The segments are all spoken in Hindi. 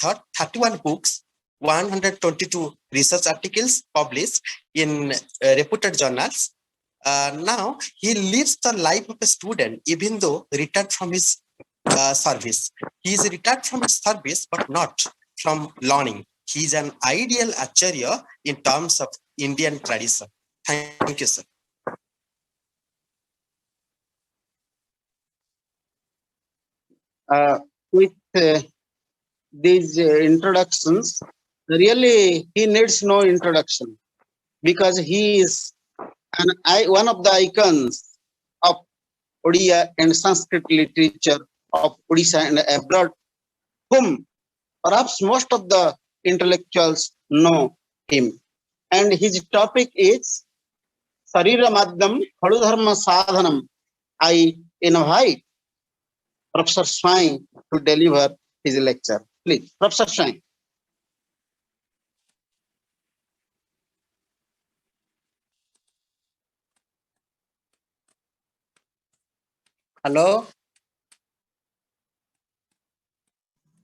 author, 31 books, 122 research articles published in reputed journals. Now he lives the life of a student, even though retired from his service. He is retired from his service, but not from learning. He is an ideal acharya in terms of Indian tradition. Thank you, sir. With these introductions, really he needs no introduction because he is one of the icons of Odia and Sanskrit literature of Odisha and abroad, whom perhaps most of the intellectuals know him. And his topic is Sarira Madhyam Khaludharma Sadhanam. I invite Professor Swain to deliver his lecture. Please, Professor Swain. Hello?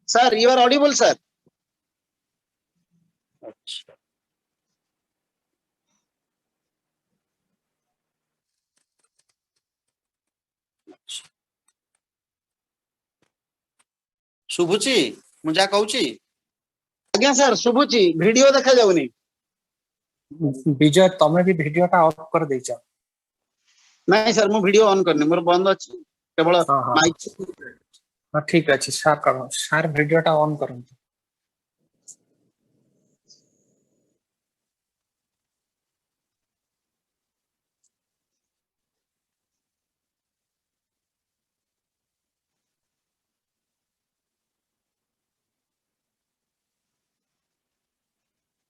Sir, you are audible, sir. शुभुची मु जा कहूची आज्ञा सर शुभुची वीडियो देखा जाउनी विजय तमे भी वीडियो टा ऑफ कर देछ नहीं सर मु वीडियो ऑन करने मोर बंद अछि केवल माइक हां ठीक अछि सर करो सर वीडियो टा ऑन करंतु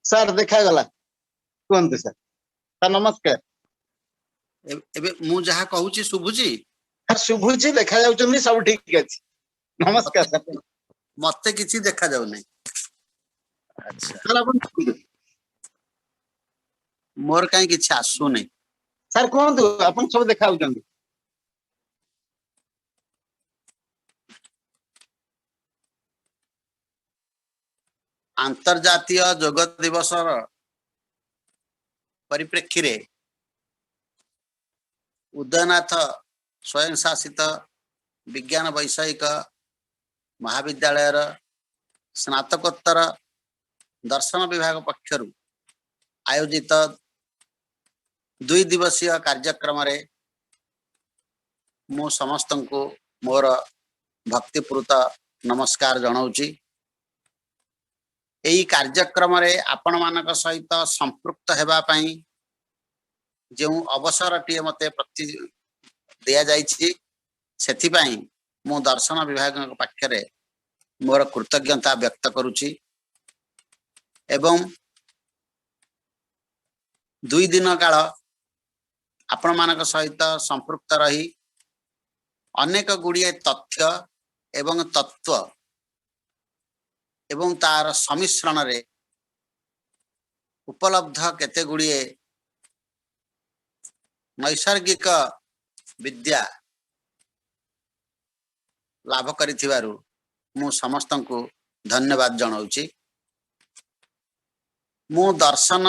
सर देखा गला कोनते सर सर नमस्कार एबे मु जहा कहूची शुभुची सर शुभुची देखा जाउचंदी सब ठीक अछि नमस्कार सर मते किछि देखा जाउ नै अच्छा सर अपन मोर काई किछि आसु नै सर कोनतो अपन सब देखा जाउचंदी अंतर्जातीय योग दिवस परिप्रेक्षी रे उदयनाथ स्वयं शासित विज्ञान वैषयिक महाविद्यालय स्नातकोत्तर दर्शन विभाग पक्षरु आयोजित 2 दिवसीय कार्यक्रम रे मु समस्त को मोर भक्तिपूर्त नमस्कार जनाऊची एई कार्यक्रम रे आपण मानक सहित संपृक्त हेबा पई जो अवसर टी मते प्रति दिया जाइछि सेथि पई मु दर्शन विभाग पक्षरे मोर कृतज्ञता व्यक्त करूची एवं 2 दिन काल आपण मानक सहित संपृक्त रही अनेक गुड़िए तथ्य एवं तत्व एवं तार समिश्रण रे उपलब्ध केते गुड़िए नैसर्गिक विद्या लाभ करिथिबारु मु समस्त को धन्यवाद जनाऊची मु दर्शन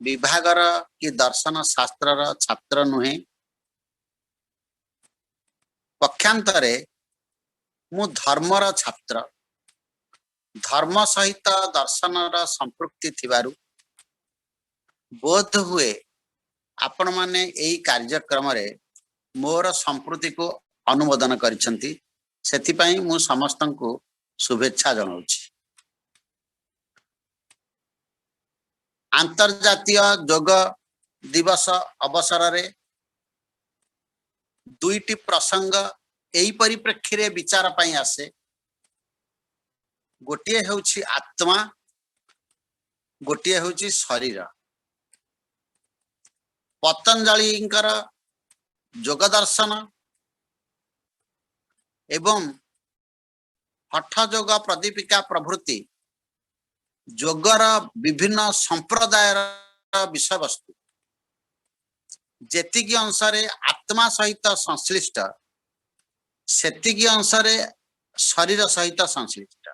विभागर कि दर्शन शास्त्र छात्र नुहे पक्षांतरे मु धर्मर छात्र धर्म सहित दर्शनर संपृक्ति थिबारु बोध हुए आपण माने एई कार्यक्रम रे मोर संप्रति को अनुमोदन करिसंती सेति पई मु समस्त को शुभेच्छा जनाऊची अंतर्जातीय योग दिवस अवसर रे दुईटी प्रसंग एई परिप्रेक्षी रे विचार पई आसे गोटिए हेउची आत्मा गोटिए हेउची शरीर पतंजलिंकर योग दर्शन एवं हठ योग प्रदीपिका प्रभृति योगर विभिन्न संप्रदायर विषय वस्तु जेतिकी अंशरे आत्मा सहित संश्लिष्ट सेतिकी अंशरे शरीर सहित संश्लिष्ट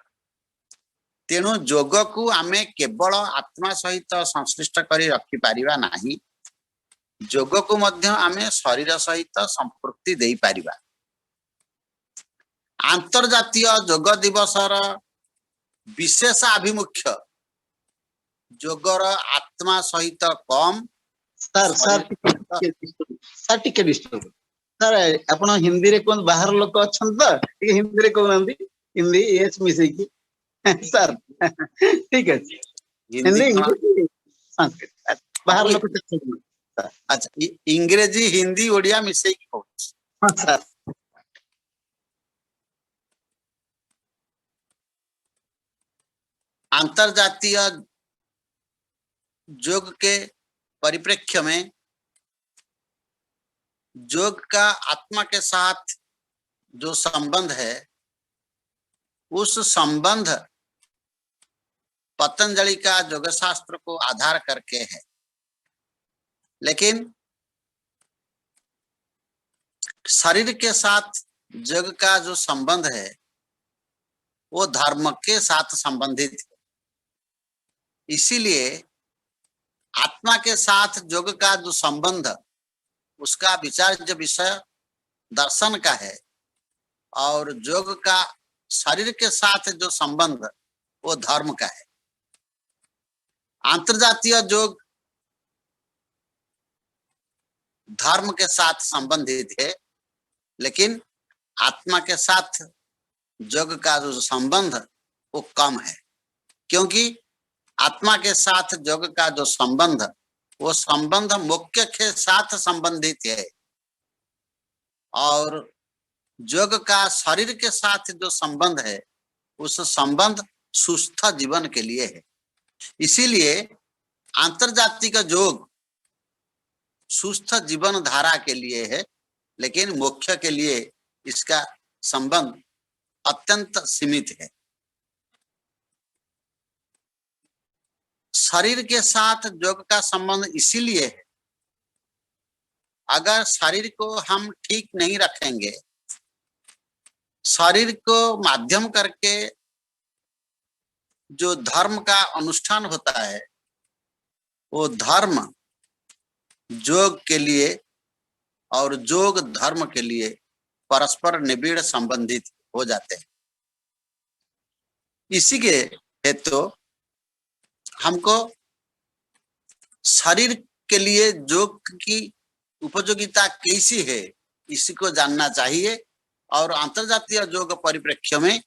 तेणु जोग को आमे केवल आत्मा सहित संश्लिष्ट करी रखी पारिबा नाही, जोग को मध्य आमे शरीर सहित संपृक्ति देई पारिबा। अंतर्जातीय जोग दिवसर विशेष आभिमुख्य जोगर आत्मा सहित कम सर सर सर टिके डिस्टर्ब सर आपण हिंदी रे कोन बाहर लोक अछन त टिके हिंदी रे कोनंदी हिंदी एस मिसई की सर ठीक है हिंदी इंग्लिश संस्कृत बाहर लोक अच्छा इंग्रेजी हिंदी ओडिया मिसई की कहू हां सर अंतर्जातीय योग के परिप्रेक्ष्य में योग का आत्मा के साथ जो संबंध है उस संबंध पतंजलि का योग शास्त्र को आधार करके है, लेकिन शरीर के साथ योग का जो संबंध है वो धर्म के साथ संबंधित है। इसीलिए आत्मा के साथ योग का जो संबंध उसका विचार्य विषय दर्शन का है और योग का शरीर के साथ जो संबंध वो धर्म का है। अंतर्जातीय योग धर्म के साथ संबंधित है, लेकिन आत्मा के साथ योग का जो संबंध वो कम है, क्योंकि आत्मा के साथ योग का जो संबंध वो संबंध मुख्य के साथ संबंधित है और योग का शरीर के साथ जो संबंध है उस संबंध सुस्थ जीवन के लिए है। इसीलिए अंतर्जातीय योग सुस्थ जीवन धारा के लिए है, लेकिन मोक्ष के लिए इसका संबंध अत्यंत सीमित है। शरीर के साथ योग का संबंध इसीलिए है, अगर शरीर को हम ठीक नहीं रखेंगे, शरीर को माध्यम करके जो धर्म का अनुष्ठान होता है वो धर्म योग के लिए और योग धर्म के लिए परस्पर निबिड़ संबंधित हो जाते हैं। इसी के हेतु हमको शरीर के लिए योग की उपयोगिता कैसी है इसी को जानना चाहिए और अंतर्जातीय योग परिप्रेक्ष्य में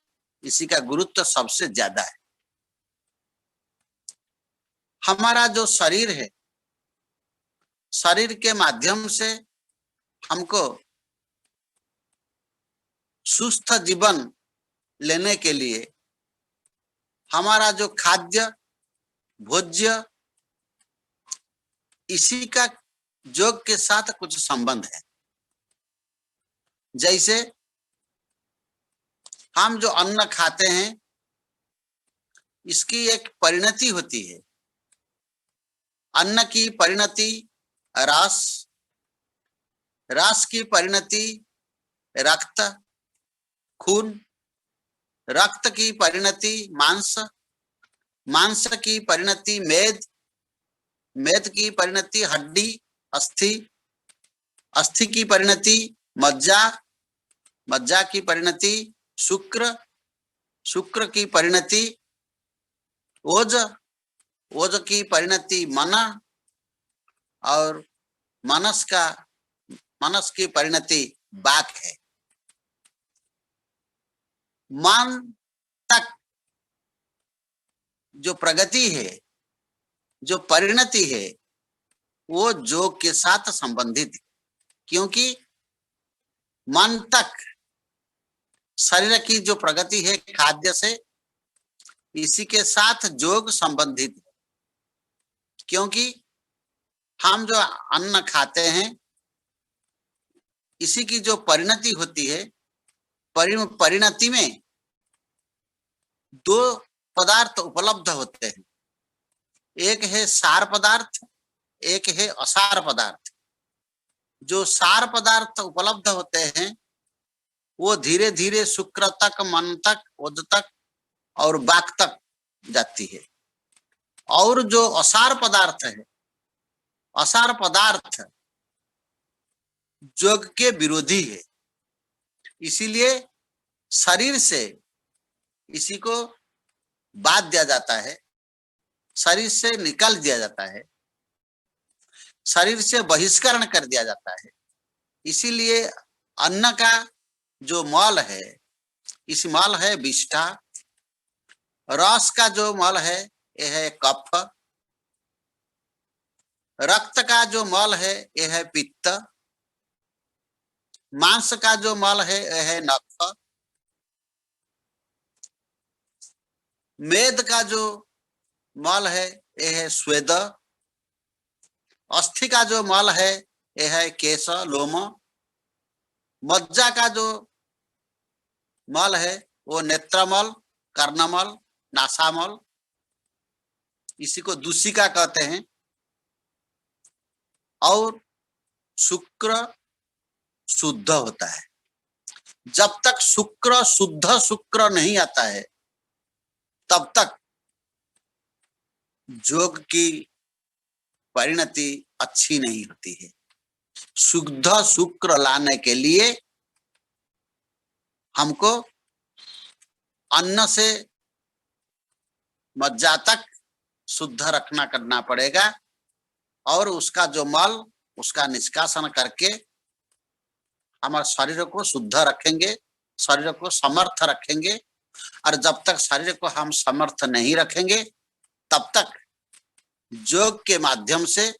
इसी का गुरुत्व सबसे ज्यादा है। हमारा जो शरीर है, शरीर के माध्यम से हमको सुस्थ जीवन लेने के लिए हमारा जो खाद्य भोज्य इसी का योग के साथ कुछ संबंध है। जैसे हम जो अन्न खाते हैं इसकी एक परिणति होती है। अन्न की परिणति रस, रस की परिणति रक्त खून, रक्त की परिणति मांस, मांस की परिणति मेद, मेद की परिणति हड्डी अस्थि, अस्थि की परिणति मज्जा, मज्जा की परिणति शुक्र, शुक्र की परिणति ओज, ओज की परिणति मन और मनस का मनस की परिणति बाक है। मन तक जो प्रगति है, जो परिणति है वो योग के साथ संबंधित है, क्योंकि मन तक शरीर की जो प्रगति है खाद्य से इसी के साथ योग संबंधित है। क्योंकि हम जो अन्न खाते हैं इसी की जो परिणति होती है, परिणति में दो पदार्थ उपलब्ध होते हैं, एक है सार पदार्थ, एक है असार पदार्थ। जो सार पदार्थ उपलब्ध होते हैं वो धीरे धीरे शुक्र तक, मन तक, ओज तक और बाक तक जाती है। और जो असार पदार्थ है, असार पदार्थ योग के विरोधी है। इसीलिए शरीर से इसी को बाध दिया जाता है, शरीर से निकाल दिया जाता है, शरीर से बहिष्करण कर दिया जाता है। इसीलिए अन्न का जो मल है, इस मल है विष्ठा, रस का जो मल है यह है कफ, रक्त का जो मल है यह है पित्त, मांस का जो मल है यह है नख, मेद का जो मल है यह है स्वेद, अस्थि का जो मल है यह है केश लोम, मज्जा का जो मल है वो नेत्रमल, कर्णमल, नासामल, इसी को दूषिका कहते हैं। और शुक्र शुद्ध होता है। जब तक शुक्र शुद्ध शुक्र नहीं आता है तब तक योग की परिणति अच्छी नहीं होती है। शुद्ध शुक्र लाने के लिए हमको अन्न से मज्जा तक शुद्ध रखना करना पड़ेगा और उसका जो मल उसका निष्कासन करके हमारे शरीर को शुद्ध रखेंगे, शरीर को समर्थ रखेंगे। और जब तक शरीर को हम समर्थ नहीं रखेंगे तब तक योग के माध्यम से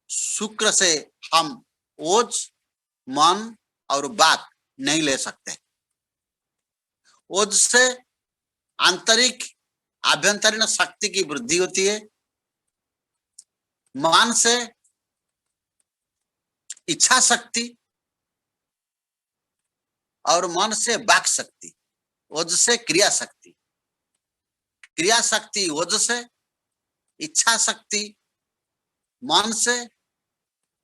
शुक्र से हम ओज, मन और वाक नहीं ले सकते। ओज से आंतरिक आभ्यंतरीण शक्ति की वृद्धि होती है, मन से इच्छा शक्ति और मन से वाक शक्ति, ओज से क्रिया शक्ति, क्रिया शक्ति ओज से, इच्छा शक्ति मन से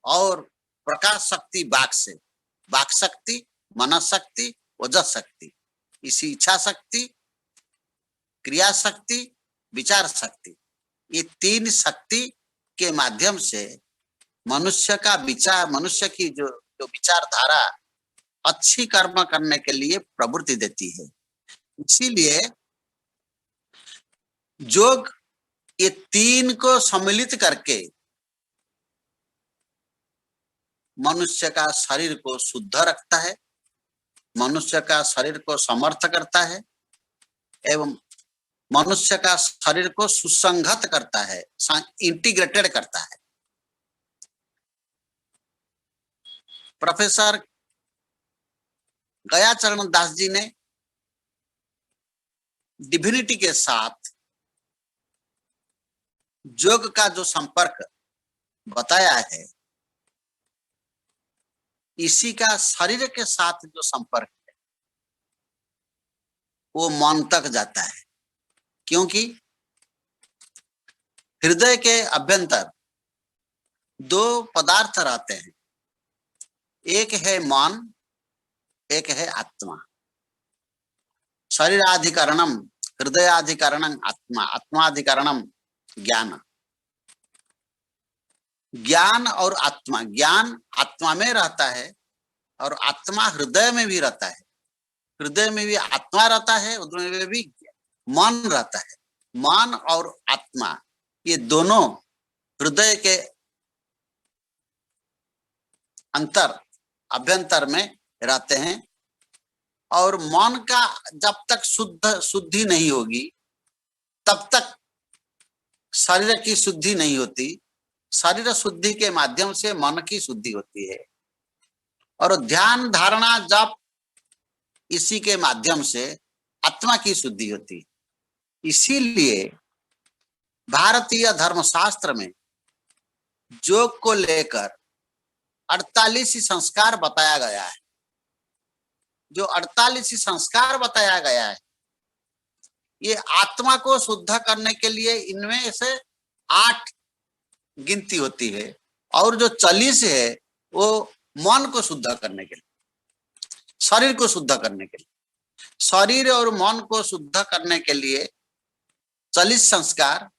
और प्रकाश शक्ति वाक से, वाक शक्ति, मन शक्ति, ओजस शक्ति। इसी इच्छा शक्ति, क्रिया शक्ति, विचार शक्ति, ये तीन शक्ति के माध्यम से मनुष्य का विचार, मनुष्य की जो विचारधारा अच्छी कर्म करने के लिए प्रवृत्ति देती है। इसीलिए योग ये तीन को सम्मिलित करके मनुष्य का शरीर को शुद्ध रखता है, मनुष्य का शरीर को समर्थ करता है एवं मनुष्य का शरीर को सुसंगत करता है, इंटीग्रेटेड करता है। प्रोफेसर गयाचरण दास जी ने डिविनिटी के साथ योग का जो संपर्क बताया है, इसी का शरीर के साथ जो संपर्क है वो मन तक जाता है। क्योंकि हृदय के अभ्यंतर दो पदार्थ रहते हैं, एक है मन, एक है आत्मा। शरीराधिकरणम हृदयाधिकरणम आत्मा, आत्माधिकरणम ज्ञान। ज्ञान और आत्मा, ज्ञान आत्मा में रहता है और आत्मा हृदय में भी रहता है। हृदय में भी आत्मा रहता है, उधर में भी मन रहता है। मन और आत्मा ये दोनों हृदय के अंतर अभ्यंतर में रहते हैं। और मन का जब तक शुद्धि नहीं होगी तब तक शरीर की शुद्धि नहीं होती। शरीर शुद्धि के माध्यम से मन की शुद्धि होती है और ध्यान, धारणा, जप इसी के माध्यम से आत्मा की शुद्धि होती है। इसीलिए भारतीय धर्मशास्त्र में योग को लेकर 48 संस्कार बताया गया है। जो 48 संस्कार बताया गया है ये आत्मा को शुद्ध करने के लिए इनमें से 8 गिनती होती है और जो 40 है वो मन को शुद्ध करने के लिए, शरीर को शुद्ध करने के लिए। शरीर और मन को शुद्ध करने के लिए 40 संस्कार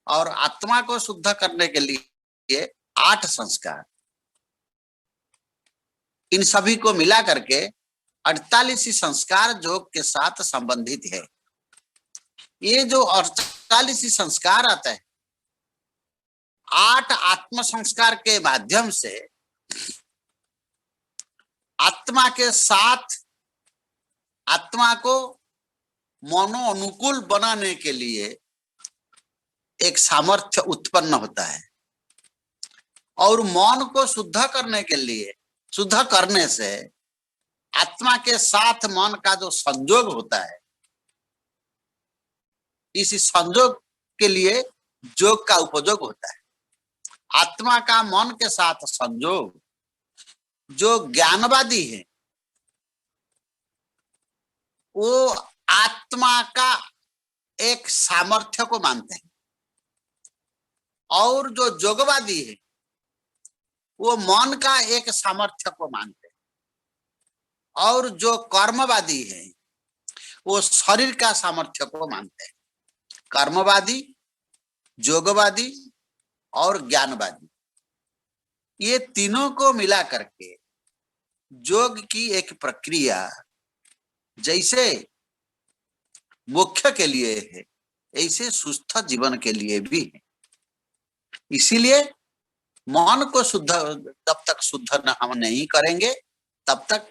और आत्मा को शुद्ध करने के लिए 8 संस्कार, इन सभी को मिला करके 48 संस्कार योग के साथ संबंधित है। ये जो 48 संस्कार आता है, 8 आत्म संस्कार के माध्यम से आत्मा के साथ आत्मा को मनो अनुकूल बनाने के लिए एक सामर्थ्य उत्पन्न होता है, और मन को शुद्ध करने के लिए, शुद्ध करने से आत्मा के साथ मन का जो संयोग होता है, इस संयोग के लिए योग का उपयोग होता है। आत्मा का मन के साथ संयोग, जो ज्ञानवादी है वो आत्मा का एक सामर्थ्य को मानते हैं, और जो योगवादी है वो मन का एक सामर्थ्य को मानते हैं, और जो कर्मवादी है वो शरीर का सामर्थ्य को मानते हैं। कर्मवादी, योगवादी और ज्ञानवादी, ये तीनों को मिला करके योग की एक प्रक्रिया जैसे मोक्ष के लिए है, ऐसे सुस्थ जीवन के लिए भी है। इसीलिए मन को शुद्ध, जब तक शुद्ध हम नहीं करेंगे तब तक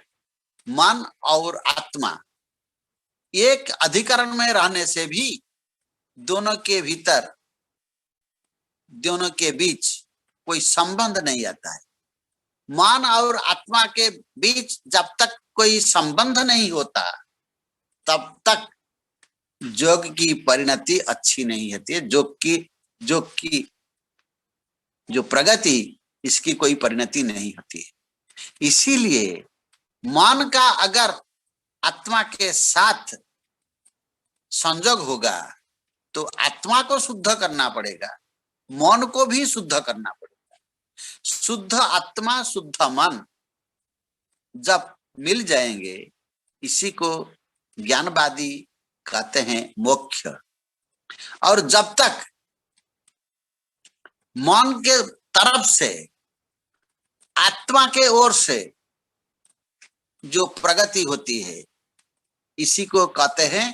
मन और आत्मा एक अधिकरण में रहने से भी दोनों के भीतर, दोनों के बीच कोई संबंध नहीं आता है। मन और आत्मा के बीच जब तक कोई संबंध नहीं होता तब तक योग की परिणति अच्छी नहीं होती है। योग की जो प्रगति, इसकी कोई परिणति नहीं होती है। इसीलिए मन का अगर आत्मा के साथ संयोग होगा तो आत्मा को शुद्ध करना पड़ेगा, मन को भी शुद्ध करना पड़ेगा। शुद्ध आत्मा शुद्ध मन जब मिल जाएंगे, इसी को ज्ञानवादी कहते हैं मोक्ष। और जब तक मन के तरफ से, आत्मा के ओर से जो प्रगति होती है, इसी को कहते हैं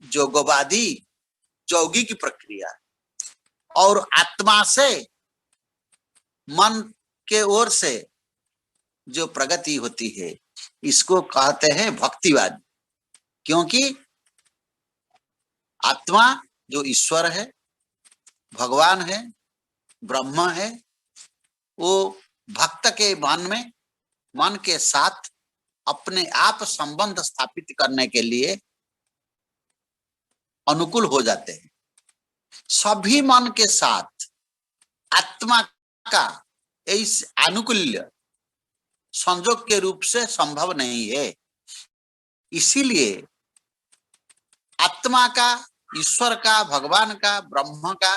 योगवादी, यौगिक प्रक्रिया। और आत्मा से मन के ओर से जो प्रगति होती है, इसको कहते हैं भक्तिवादी। क्योंकि आत्मा जो ईश्वर है, भगवान है, ब्रह्म है, वो भक्त के मन के साथ अपने आप संबंध स्थापित करने के लिए अनुकूल हो जाते हैं। सभी मन के साथ आत्मा का इस अनुकूल्य संयोग के रूप से संभव नहीं है। इसीलिए आत्मा का, ईश्वर का, भगवान का, ब्रह्म का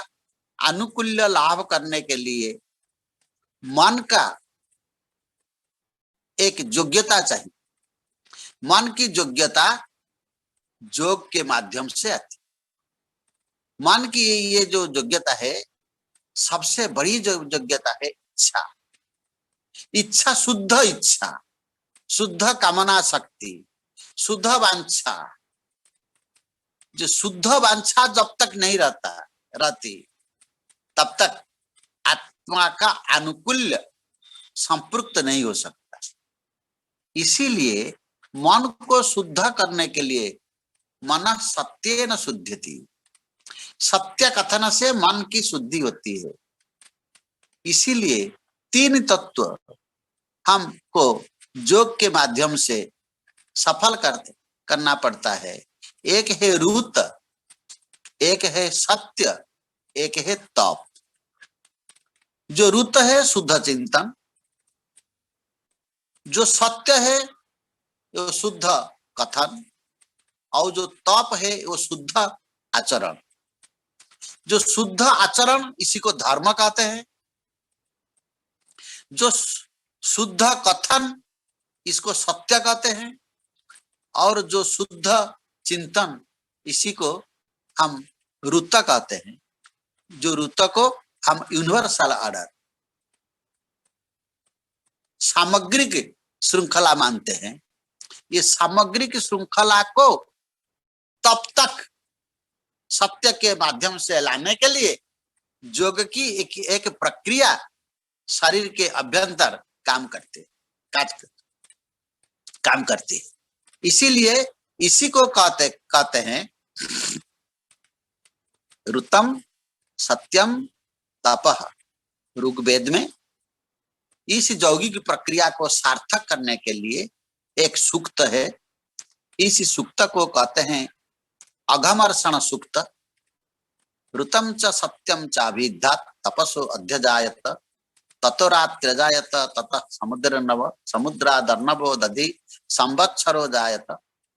अनुकूल्य लाभ करने के लिए मन का एक योग्यता चाहिए। मन की योग्यता योग के माध्यम से आती। मन की ये जो योग्यता है, सबसे बड़ी जो योग्यता है इच्छा। इच्छा, शुद्ध इच्छा, शुद्ध कामना शक्ति, शुद्ध वांछा। जो शुद्ध वांछा जब तक नहीं रहती तब तक आत्मा का अनुकूल्य संपृक्त नहीं हो सकता। इसीलिए मन को शुद्ध करने के लिए मन सत्येन शुद्ध्यति, सत्य कथन से मन की शुद्धि होती है। इसीलिए 3 तत्व हमको योग के माध्यम से सफल करना पड़ता है। एक है रूत, एक है सत्य, एक है तप। जो रूत है शुद्ध चिंतन, जो सत्य है वो शुद्ध कथन, और जो तप है वो शुद्ध आचरण। जो शुद्ध आचरण, इसी को धर्म कहते हैं। जो शुद्ध कथन, इसको सत्य कहते हैं। और जो शुद्ध चिंतन, इसी को हम रुत कहते हैं, जो रुत को हम यूनिवर्सल ऑर्डर, सामग्रिक श्रृंखला मानते हैं। ये सामग्रिक श्रृंखला को तब तक सत्य के माध्यम से लाने के लिए योग की एक प्रक्रिया शरीर के अभ्यंतर काम करती है। इसीलिए इसी को कहते हैं ऋतम सत्यम तपः। ऋग्वेद में इस यौगिक प्रक्रिया को सार्थक करने के लिए एक सूक्त है। इस सूक्त को कहते हैं अघमर्षण सूक्त। ऋतम च सत्यम चाभिद्यात् तपसो अध्यजायत ततो रात्र्यजायत ततः समुद्रादर्णवो दधि संवत्सरो जायत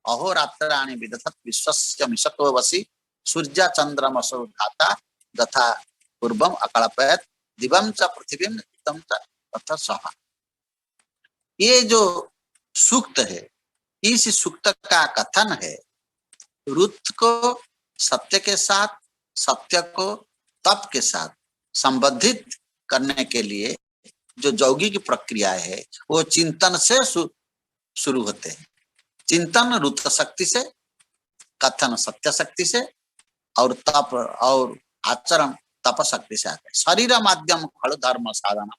अहोरात्राणि विदधत् विश्वस्य मिषतो वसि सूर्य चंद्रमसो धाता तथा पूर्वम अकल्पयत् दिवं च पृथिवीं ऋतं च तथा सह। ये जो सूक्त है, इस सूक्त का कथन है रुत को सत्य के साथ, सत्य को तप के साथ संबंधित करने के लिए जो यौगिक प्रक्रिया है वो चिंतन से शुरू होते हैं। चिंतन रुत शक्ति से, कथन सत्य शक्ति से, और तप और आचरण तप शक्ति से आते हैं। शरीर माध्यम खल धर्म साधन,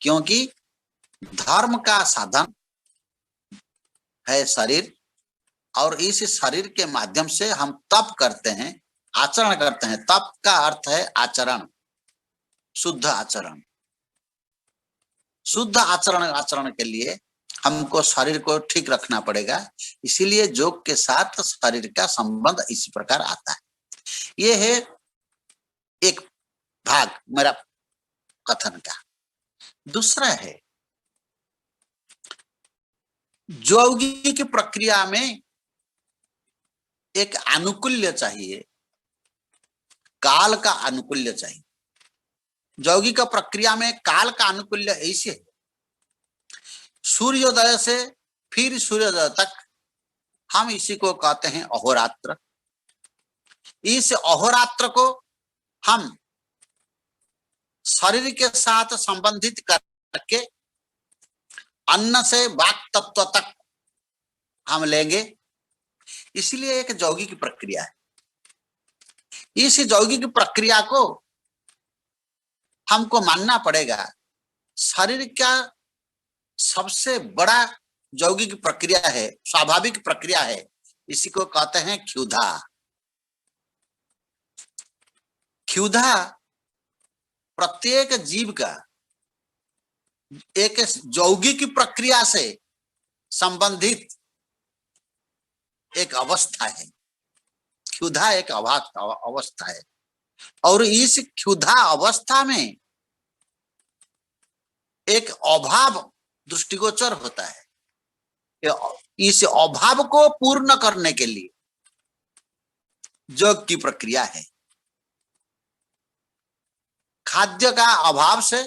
क्योंकि धर्म का साधन है शरीर, और इस शरीर के माध्यम से हम तप करते हैं, आचरण करते हैं। तप का अर्थ है आचरण, शुद्ध आचरण। शुद्ध आचरण के लिए हमको शरीर को ठीक रखना पड़ेगा। इसीलिए योग के साथ शरीर का संबंध इसी प्रकार आता है। ये है एक भाग मेरा कथन का। दूसरा है यौगिक प्रक्रिया में एक अनुकूल्य चाहिए, काल का अनुकूल्य चाहिए। यौगिक प्रक्रिया में काल का अनुकूल्य ऐसे है, सूर्योदय से फिर सूर्योदय तक हम इसी को कहते हैं अहोरात्र। इस अहोरात्र को हम शरीर के साथ संबंधित करके अन्न से वाक तत्व तक हम लेंगे। इसलिए एक यौगिक प्रक्रिया है। इस यौगिक प्रक्रिया को हमको मानना पड़ेगा। शरीर का सबसे बड़ा यौगिक प्रक्रिया है, स्वाभाविक प्रक्रिया है, इसी को कहते हैं क्षुधा। क्षुधा प्रत्येक जीव का एक यौगिक प्रक्रिया से संबंधित एक अवस्था है। क्षुधा एक अवस्था है, और इस क्षुधा अवस्था में एक अभाव दृष्टिगोचर होता है। इस अभाव को पूर्ण करने के लिए योग की प्रक्रिया है। खाद्य का अभाव से,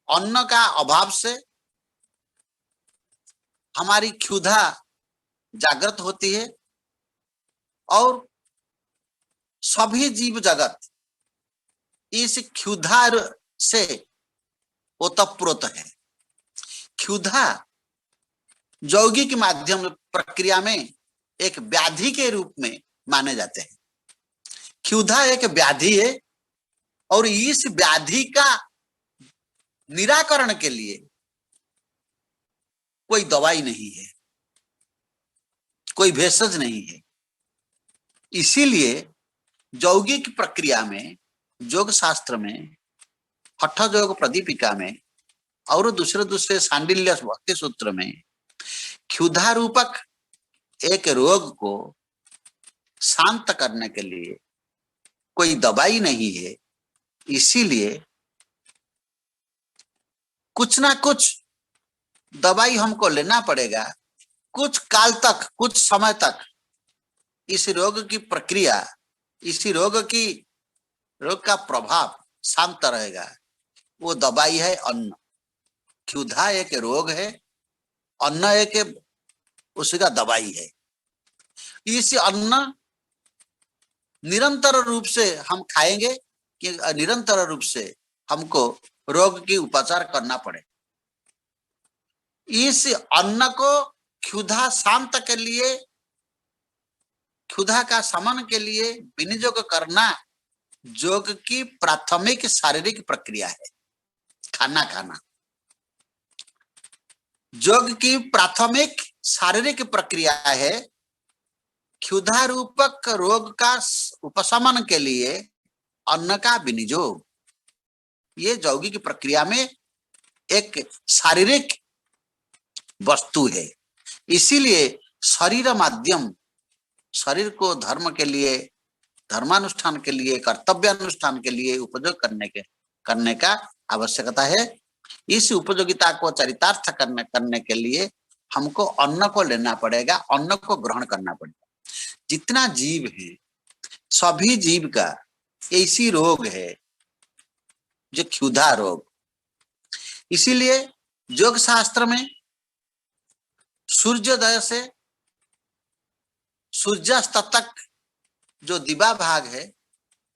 अन्न का अभाव से हमारी क्षुधा जागृत होती है, और सभी जीव जगत इस क्षुधा से ओतप्रोत है। क्षुधा यौगिक माध्यम प्रक्रिया में एक व्याधि के रूप में माने जाते हैं। क्षुधा एक व्याधि है, और इस व्याधि का निराकरण के लिए कोई दवाई नहीं है, कोई भेषज नहीं है। इसीलिए यौगिक प्रक्रिया में, योग शास्त्र में, हठ योग प्रदीपिका में और दूसरे सांडिल्य भक्ति सूत्र में क्षुधा रूपक एक रोग को शांत करने के लिए कोई दवाई नहीं है। इसीलिए कुछ ना कुछ दवाई हमको लेना पड़ेगा। कुछ काल तक, कुछ समय तक इस रोग की प्रक्रिया, इसी रोग का प्रभाव शांत रहेगा। वो दवाई है अन्न। क्षुधा एक रोग है, अन्न एक उसका दवाई है। इस अन्न निरंतर रूप से हम खाएंगे कि निरंतर रूप से हमको रोग की उपचार करना पड़े। इस अन्न को क्षुधा शांत के लिए, क्षुधा का शमन के लिए विनियोग करना योग की प्राथमिक शारीरिक प्रक्रिया है। खाना खाना योग की प्राथमिक शारीरिक प्रक्रिया है। क्षुधा रूपक रोग का उपशमन के लिए अन्न का विनियोग, ये यौगिक प्रक्रिया में एक शारीरिक वस्तु है। इसीलिए शरीर माध्यम, शरीर को धर्म के लिए, धर्मानुष्ठान के लिए, कर्तव्यानुष्ठान के लिए उपयोग करने का आवश्यकता है। इस उपयोगिता को चरितार्थ करने के लिए हमको अन्न को लेना पड़ेगा, अन्न को ग्रहण करना पड़ेगा। जितना जीव है, सभी जीव का ऐसी रोग है जो क्षुधा रोग। इसीलिए योग शास्त्र में सूर्योदय से सूर्यास्त तक जो दिवा भाग है,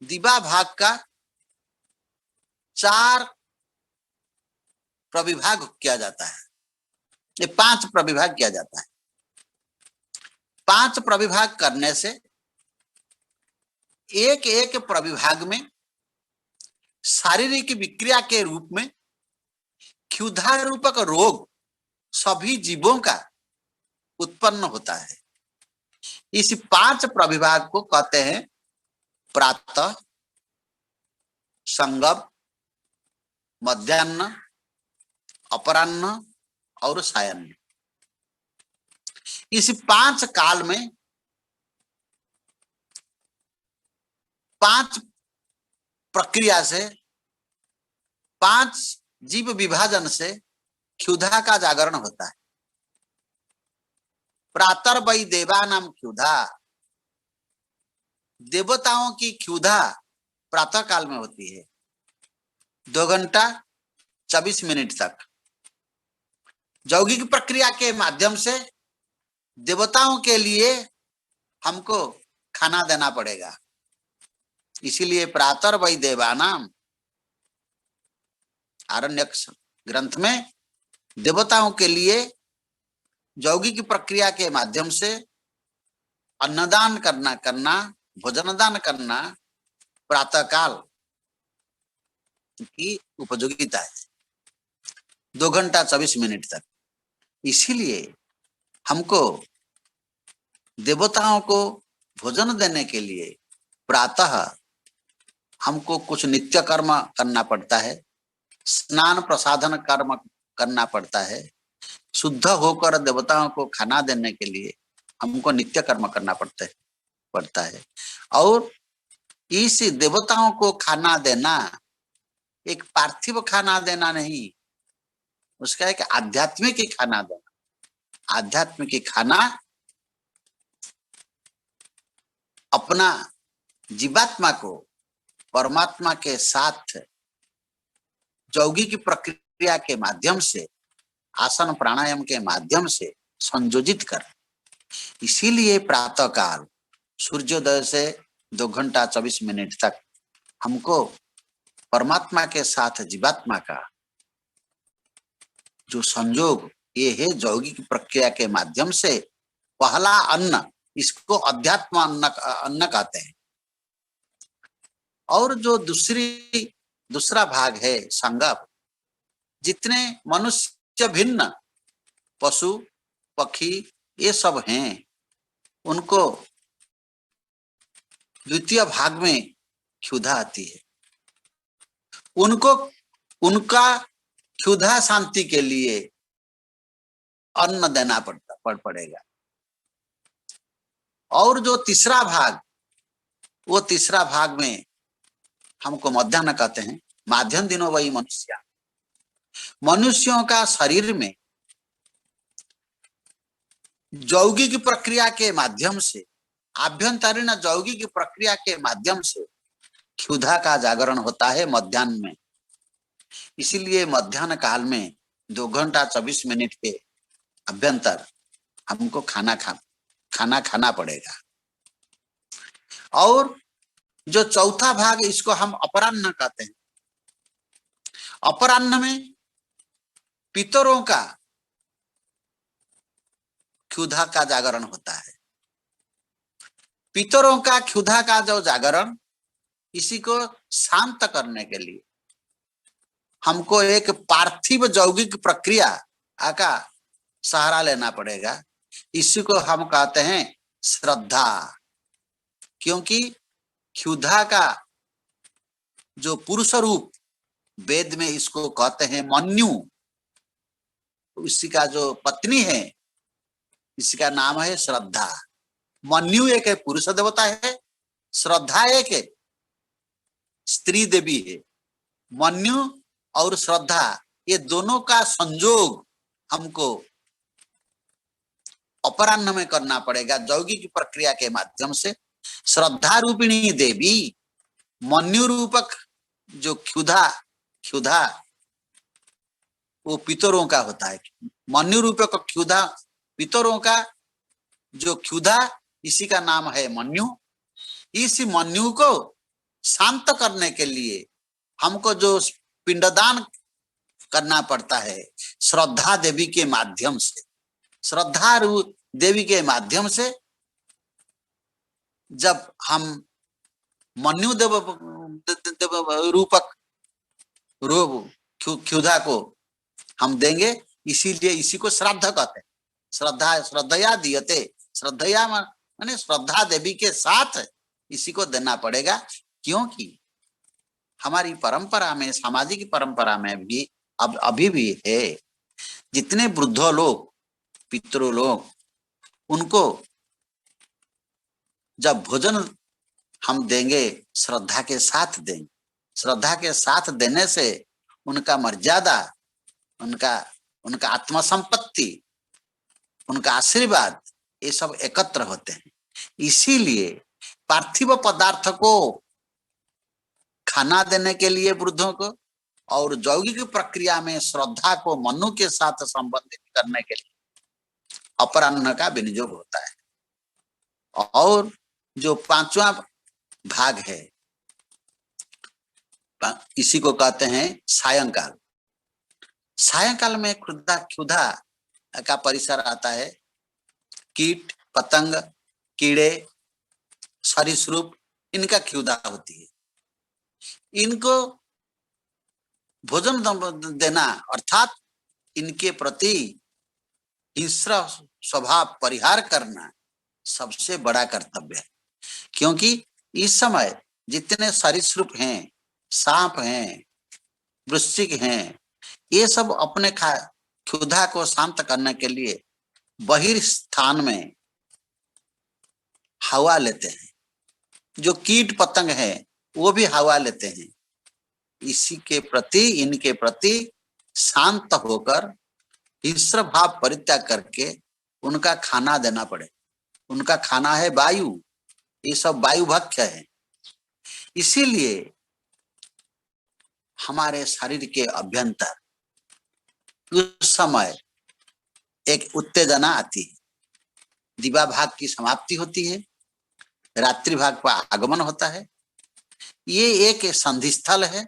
दिवा भाग का 4 प्रविभाग किया जाता है। ये 5 प्रविभाग किया जाता है। 5 प्रविभाग करने से एक एक प्रविभाग में शारीरिक विक्रिया के रूप में क्षुधा रूपक रोग सभी जीवों का उत्पन्न होता है। इस 5 प्रविभाग को कहते हैं प्रातः, संगम, मध्याह्न, अपराह्न और सायं। इस 5 काल में 5 प्रक्रिया से, 5 जीव विभाजन से क्षुधा का जागरण होता है। प्रातर वै देवानाम क्षुधा, देवताओं की क्षुधा प्रातः काल में होती है 2 घंटा 24 मिनट तक। यौगिक प्रक्रिया के माध्यम से देवताओं के लिए हमको खाना देना पड़ेगा। इसीलिए प्रातर वै देवानाम, आरण्यक ग्रंथ में देवताओं के लिए यौगिक प्रक्रिया के माध्यम से अन्नदान करना, भोजन दान करना प्रातः काल की उपयोगिता है 2 घंटा 24 मिनट तक। इसीलिए हमको देवताओं को भोजन देने के लिए प्रातः हमको कुछ नित्य कर्म करना पड़ता है, स्नान प्रसाधन कर्म करना पड़ता है। शुद्ध होकर देवताओं को खाना देने के लिए हमको नित्य कर्म करना पड़ता है। और इस देवताओं को खाना देना एक पार्थिव खाना देना नहीं, उसका एक आध्यात्मिक खाना देना। आध्यात्मिक खाना अपना जीवात्मा को परमात्मा के साथ यौगिक प्रक्रिया के माध्यम से, आसन प्राणायाम के माध्यम से संयोजित कर। इसीलिए प्रातः काल सूर्योदय से 2 घंटा 24 मिनट तक हमको परमात्मा के साथ जीवात्मा का जो संयोग, ये है यौगिक प्रक्रिया के माध्यम से पहला अन्न, इसको अध्यात्म अन्न कहते हैं। और जो दूसरा भाग है संगम, जितने मनुष्य भिन्न पशु पक्षी ये सब हैं, उनको द्वितीय भाग में क्षुधा आती है। उनको उनका क्षुधा शांति के लिए अन्न देना पड़ेगा। और जो तीसरा भाग, वो तीसरा भाग में हमको मध्याह्न कहते हैं। माध्यम दिनों वही मनुष्य, मनुष्यों का शरीर में यौगिक प्रक्रिया के माध्यम से, आभ्यंतरीण यौगिक प्रक्रिया के माध्यम से क्षुधा का जागरण होता है मध्याह्न में। इसीलिए मध्याह्न काल में 2 घंटा 24 मिनट के अभ्यंतर हमको खाना खाना पड़ेगा। और जो चौथा भाग इसको हम अपराह्न कहते हैं। अपराह्न में पितरों का क्षुधा का जागरण होता है। पितरों का क्षुधा का जो जागरण, इसी को शांत करने के लिए हमको एक पार्थिव यौगिक प्रक्रिया का सहारा लेना पड़ेगा। इसी को हम कहते हैं श्रद्धा। क्योंकि क्षुधा का जो पुरुष रूप वेद में इसको कहते हैं मन्यु, उसी का जो पत्नी है इसका नाम है श्रद्धा। मन्यु एक पुरुष देवता है, श्रद्धा एक स्त्री देवी है। मन्यु और श्रद्धा ये दोनों का संयोग हमको अपराह्न में करना पड़ेगा यौगिक प्रक्रिया के माध्यम से। श्रद्धा रूपिणी देवी मन्यु रूपक जो क्षुधा वो पितरों का होता है। मन्यु रूपक क्षुधा पितरों का जो क्षुधा, इसी का नाम है मन्यु। इस मन्यु को शांत करने के लिए हमको जो पिंडदान करना पड़ता है श्रद्धा देवी के माध्यम से। श्रद्धा देवी के माध्यम से जब हम मन्यु देव रूपक क्षुधा को हम देंगे, इसीलिए इसी को श्राद्ध कहते हैं। श्रद्धया दीयते, श्रद्धया माने श्रद्धा देवी के साथ इसी को देना पड़ेगा। क्योंकि हमारी परंपरा में, सामाजिक परंपरा में भी अब अभी भी है, जितने वृद्ध लोग, पितृ लोग, उनको जब भोजन हम देंगे श्रद्धा के साथ देंगे। श्रद्धा के साथ देने से उनका मर्यादा, उनका आत्मा संपत्ति, उनका आशीर्वाद, ये सब एकत्र होते हैं। इसीलिए पार्थिव पदार्थ को खाना देने के लिए वृद्धों को और यौगिक प्रक्रिया में श्रद्धा को मनु के साथ संबंधित करने के लिए अपराह्न का विनियोग होता है। और जो पांचवा भाग है, इसी को कहते हैं सायंकाल। सायंकाल में क्षुधा का परिसर आता है। कीट पतंग, कीड़े, सरीसृप, इनका क्षुधा होती है। इनको भोजन देना अर्थात इनके प्रति हिंस्र स्वभाव परिहार करना सबसे बड़ा कर्तव्य है। क्योंकि इस समय जितने सरीसृप हैं, सांप हैं, वृश्चिक हैं, ये सब अपने क्षुधा को शांत करने के लिए बहिर्स्थान में हवा लेते हैं। जो कीट पतंग है वो भी हवा लेते हैं। इसी के प्रति, इनके प्रति शांत होकर हिंस्र भाव परित्याग करके उनका खाना देना पड़े। उनका खाना है वायु, ये सब वायु भक्ष्य है। इसीलिए हमारे शरीर के अभ्यंतर उस समय एक उत्तेजना आती है। दिवा भाग की समाप्ति होती है, रात्रि भाग का आगमन होता है। ये एक संधि स्थल है।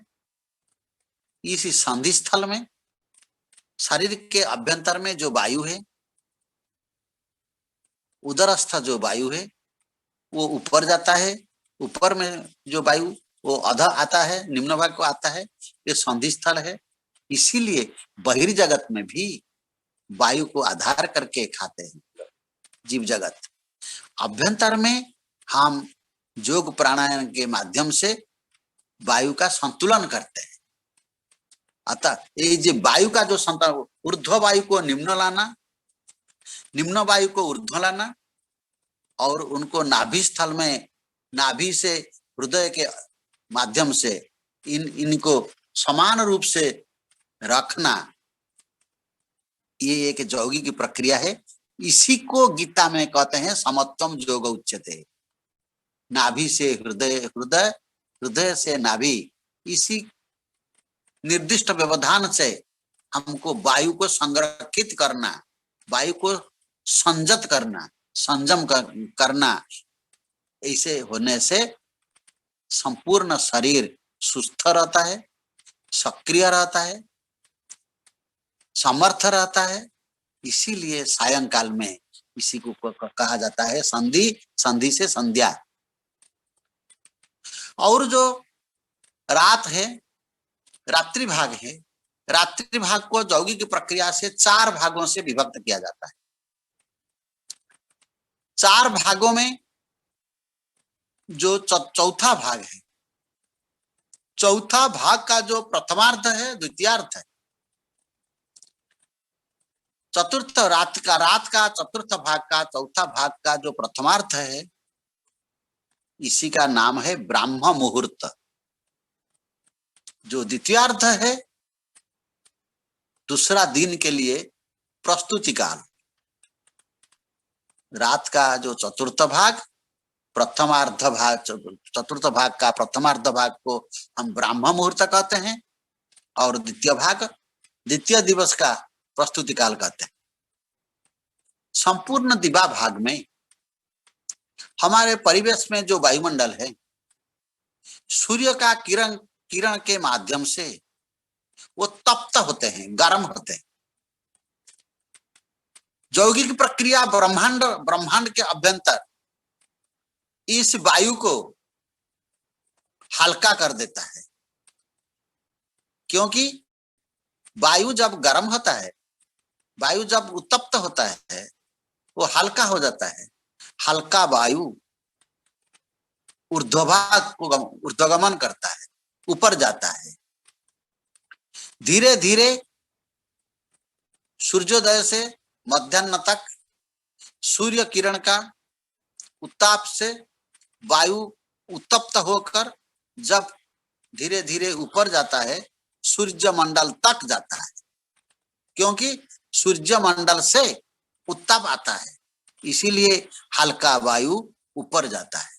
इस संधि स्थल में शरीर के अभ्यंतर में जो वायु है, उदरस्थ जो वायु है वो ऊपर जाता है। ऊपर में जो वायु वो अध आता है, निम्न भाग को आता है। ये संधि स्थल है। इसीलिए बहिर्जगत में भी वायु को आधार करके खाते हैं जीव जगत। अभ्यंतर में हम योग प्राणायाम के माध्यम से वायु का संतुलन करते हैं। अतः ये जो वायु का जो संतुलन, ऊर्ध्व वायु को निम्न लाना, निम्न वायु को ऊर्ध्व लाना, और उनको नाभि स्थल में, नाभि से हृदय के माध्यम से इनको समान रूप से रखना, ये एक यौगिक की प्रक्रिया है। इसी को गीता में कहते हैं समत्वम योग उच्यते। नाभि से हृदय, हृदय से नाभि, इसी निर्दिष्ट व्यवधान से हमको वायु को संरक्षित करना, वायु को संयत करना, संयम करना। ऐसे होने से संपूर्ण शरीर सुस्थ रहता है, सक्रिय रहता है, समर्थ रहता है। इसीलिए सायंकाल में इसी को कहा जाता है संधि, संधि से संध्या। और जो रात है, रात्रि भाग है, रात्रि भाग को यौगिक प्रक्रिया से 4 भागों से विभक्त किया जाता है। 4 भागों में जो चौथा भाग है, चौथा भाग का जो प्रथमार्ध है, द्वितीयार्ध है, चतुर्थ रात का चतुर्थ भाग का चौथा भाग का जो प्रथमार्थ है, इसी का नाम है ब्राह्म मुहूर्त। जो द्वितीयार्ध है, दूसरा दिन के लिए प्रस्तुति काल। रात का जो चतुर्थ भाग, प्रथमार्ध भाग, चतुर्थ भाग का प्रथमार्ध भाग को हम ब्राह्म मुहूर्त कहते हैं, और द्वितीय भाग, द्वितीय दिवस का प्रस्तुति काल कहते हैं। संपूर्ण दिवा भाग में हमारे परिवेश में जो वायुमंडल है, सूर्य का किरण के माध्यम से वो तप्त होते हैं, गर्म होते हैं। यौगिक प्रक्रिया ब्रह्मांड के अभ्यंतर इस वायु को हल्का कर देता है, क्योंकि वायु जब गर्म होता है, वायु जब उत्तप्त होता है, वो हल्का हो जाता है। हल्का वायु ऊर्ध्वभाग को ऊर्ध्वगमन करता है, ऊपर जाता है। धीरे धीरे सूर्योदय से मध्याह्न तक सूर्य किरण का उत्ताप से वायु उत्तप्त होकर जब धीरे धीरे ऊपर जाता है, सूर्य मंडल तक जाता है, क्योंकि सूर्य मंडल से उत्ताप आता है, इसीलिए हल्का वायु ऊपर जाता है।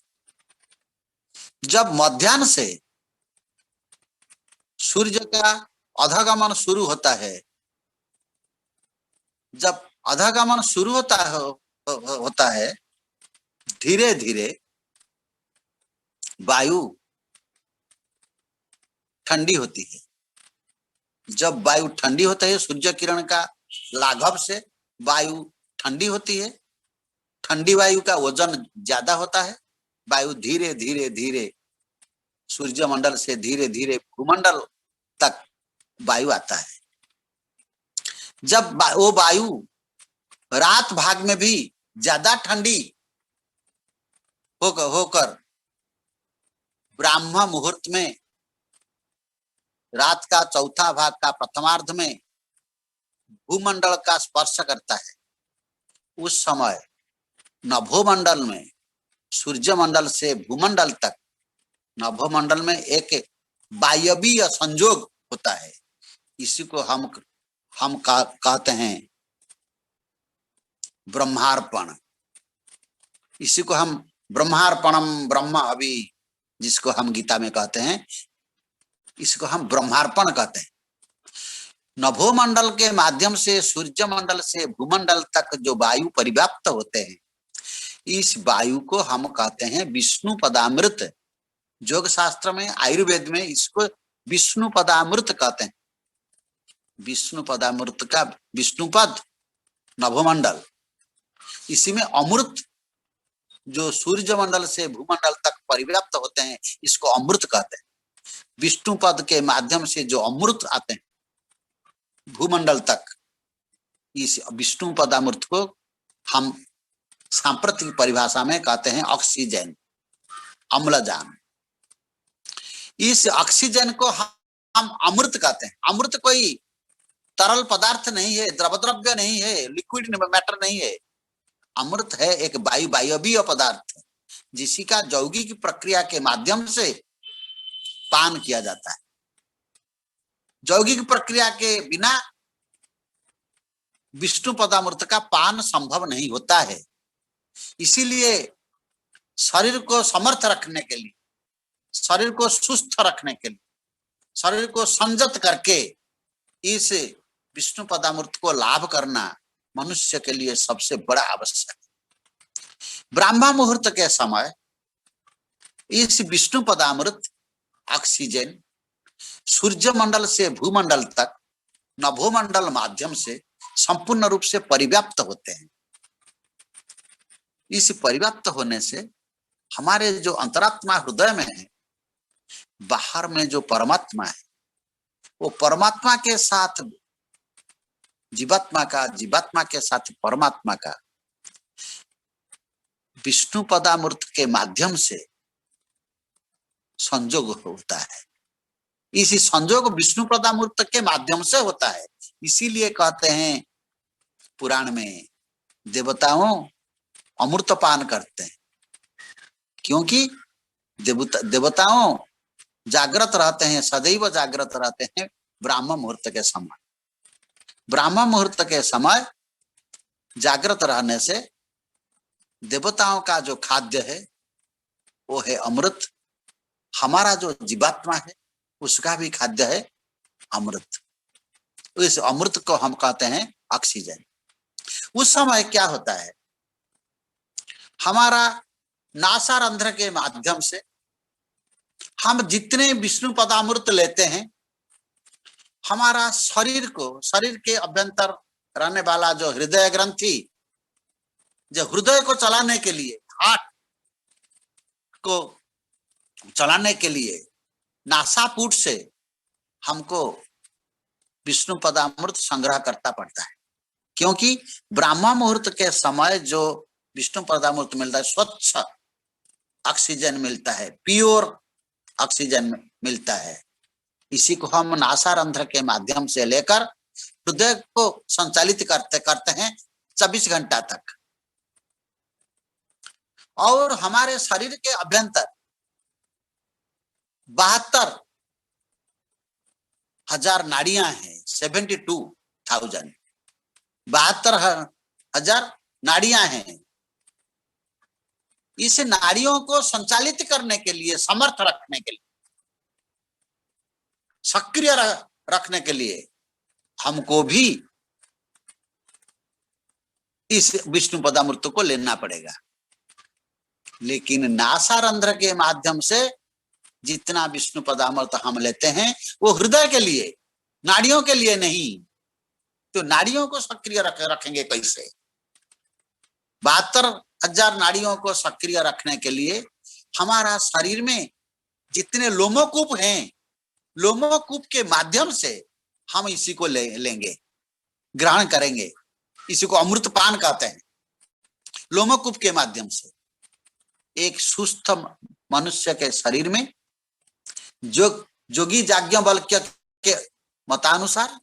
जब मध्याह्न से सूर्य का अधगमन शुरू होता है, जब अधगमन शुरू होता है, धीरे धीरे वायु ठंडी होती है। जब वायु ठंडी होता है, सूर्य किरण का लाघव से वायु ठंडी होती है। ठंडी वायु का वजन ज्यादा होता है। वायु धीरे धीरे धीरे सूर्य मंडल से धीरे धीरे भूमंडल तक वायु आता है। जब वो वायु रात भाग में भी ज्यादा ठंडी होकर ब्राह्म मुहूर्त में, रात का चौथा भाग का प्रथमार्ध में भूमंडल का स्पर्श करता है, उस समय नभोमंडल में, सूर्य मंडल से भूमंडल तक, नभोमंडल में एक वायवीय संयोग होता है। इसी को हम कहते हैं ब्रह्मार्पण। इसी को हम ब्रह्मार्पणम ब्रह्म अभी, जिसको हम गीता में कहते हैं, इसको हम ब्रह्मार्पण कहते हैं। नभोमंडल के माध्यम से सूर्य मंडल से भूमंडल तक जो वायु परिव्याप्त होते हैं, इस वायु को हम कहते हैं विष्णु पदामृत। योग शास्त्र में, आयुर्वेद में इसको विष्णु पदामृत कहते हैं। विष्णु पदामृत का विष्णुपद नभोमंडल, इसी में अमृत जो सूर्य मंडल से भूमंडल तक परिव्याप्त होते हैं, इसको अमृत कहते हैं। विष्णु पद के माध्यम से जो अमृत आते हैं भूमंडल तक, इस विष्णु पदामृत को हम सांप्रतिक परिभाषा में कहते हैं ऑक्सीजन, अम्लजान। इस ऑक्सीजन को हम अमृत कहते हैं। अमृत कोई तरल पदार्थ नहीं है, द्रव्य नहीं है, लिक्विड मैटर नहीं है। अमृत है एक वायवीय पदार्थ, जिसी का यौगिक प्रक्रिया के माध्यम से पान किया जाता है। यौगिक प्रक्रिया के बिना विष्णु पदामृत का पान संभव नहीं होता है। इसीलिए शरीर को समर्थ रखने के लिए, शरीर को सुस्थ रखने के लिए, शरीर को संयत करके इस विष्णु पदामृत को लाभ करना मनुष्य के लिए सबसे बड़ा आवश्यक है। ब्राह्म मुहूर्त के समय इस विष्णु पदामृत ऑक्सीजन सूर्य मंडल से भूमंडल तक नभोमंडल माध्यम से संपूर्ण रूप से परिव्याप्त होते हैं। इस परिव्याप्त होने से हमारे जो अंतरात्मा हृदय में है, बाहर में जो परमात्मा है, वो परमात्मा के साथ जीवात्मा का, जीवात्मा के साथ परमात्मा का विष्णु पदामृत के माध्यम से संयोग होता है। इसी संयोग विष्णु पदामृत के माध्यम से होता है। इसीलिए कहते हैं पुराण में देवताओं अमृत पान करते हैं, क्योंकि देवताओं जागृत रहते हैं, सदैव जागृत रहते हैं ब्राह्म मुहूर्त के समय। ब्राह्म मुहूर्त के समय जागृत रहने से देवताओं का जो खाद्य है वो है अमृत। हमारा जो जीवात्मा है उसका भी खाद्य है अमृत। इस अमृत को हम कहते हैं ऑक्सीजन। उस समय क्या होता है, हमारा नासारंध्र के माध्यम से हम जितने विष्णु पदामृत लेते हैं, हमारा शरीर को, शरीर के अभ्यंतर रहने वाला जो हृदय ग्रंथि, जो हृदय को चलाने के लिए, हार्ट को चलाने के लिए नासापुट से हमको विष्णु पदामृत संग्रह करना पड़ता है। क्योंकि ब्राह्म मुहूर्त के समय जो विष्णु पदामृत मिलता है, स्वच्छ ऑक्सीजन मिलता है, प्योर ऑक्सीजन मिलता है। इसी को हम नासारंध्र के माध्यम से लेकर हृदय को संचालित करते हैं 24 घंटा तक। और हमारे शरीर के अभ्यंतर 72,000 नाड़ियां हैं, 72,000 72,000 नाड़ियां हैं। इस नाड़ियों को संचालित करने के लिए, समर्थ रखने के लिए, सक्रिय रखने के लिए हमको भी इस विष्णु पदामृत को लेना पड़ेगा। लेकिन नासारंध्र के माध्यम से जितना विष्णु पदामृत हम लेते हैं वो हृदय के लिए, नाड़ियों के लिए नहीं। तो नाड़ियों को सक्रिय रखेंगे कैसे? 72,000 नाड़ियों को सक्रिय रखने के लिए हमारा शरीर में जितने लोमकूप हैं, लोमकूप के माध्यम से हम इसी को लेंगे, ग्रहण करेंगे। इसी को अमृतपान कहते हैं। लोमकूप के माध्यम से एक सुस्थ मनुष्य के शरीर में जोगी याज्ञवल्क्य के मतानुसार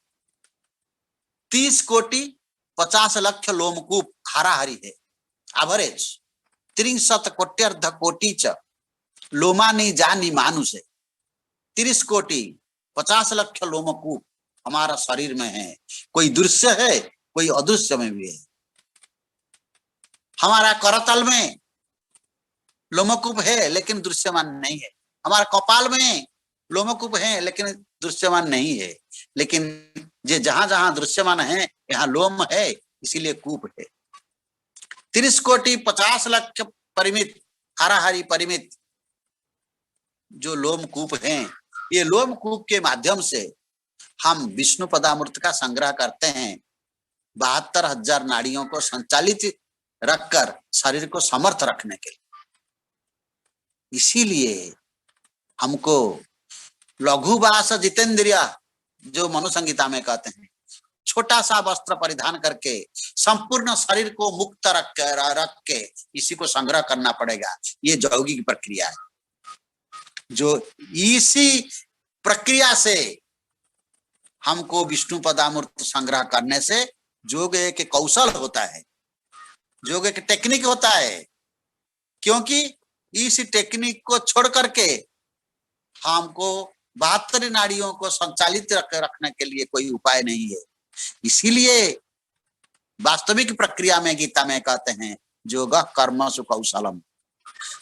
30 कोटि 50 लाख लोमकूप हाराहारी है। एवरेज 30 कोट्यर्ध कोटि च लोमानि जानि मानुषे। 30 कोटि 50 लाख लोमकूप हमारा शरीर में है। कोई दृश्य है, कोई अदृश्य में भी है। हमारा करतल में लोमकूप है लेकिन दृश्यमान नहीं है। हमारा कपाल में लोमकूप है लेकिन दृश्यमान नहीं है। लेकिन जे जहां जहां दृश्यमान है यहाँ लोम है, इसीलिए कूप है। 30 कोटि 50 लाख परिमित, हाराहारी परिमित जो लोमकूप हैं, ये लोमकूप के माध्यम से हम विष्णु पदामृत का संग्रह करते हैं। 72,000 नाड़ियों को संचालित रखकर शरीर को समर्थ रखने के लिए। इसीलिए हमको लघुवास जितेंद्रिया जो मनुसंहिता में कहते हैं, छोटा सा वस्त्र परिधान करके संपूर्ण शरीर को मुक्त रख के इसी को संग्रह करना पड़ेगा। ये यौगिक प्रक्रिया है। जो इसी प्रक्रिया से हमको विष्णु पदामृत संग्रह करने से योग एक कौशल होता है, योग एक टेक्निक होता है। क्योंकि इस टेक्निक को छोड़ करके हमको 72 नाड़ियों को संचालित रखने के लिए कोई उपाय नहीं है। इसीलिए वास्तविक प्रक्रिया में गीता में कहते हैं योग कर्मसु कौशलम।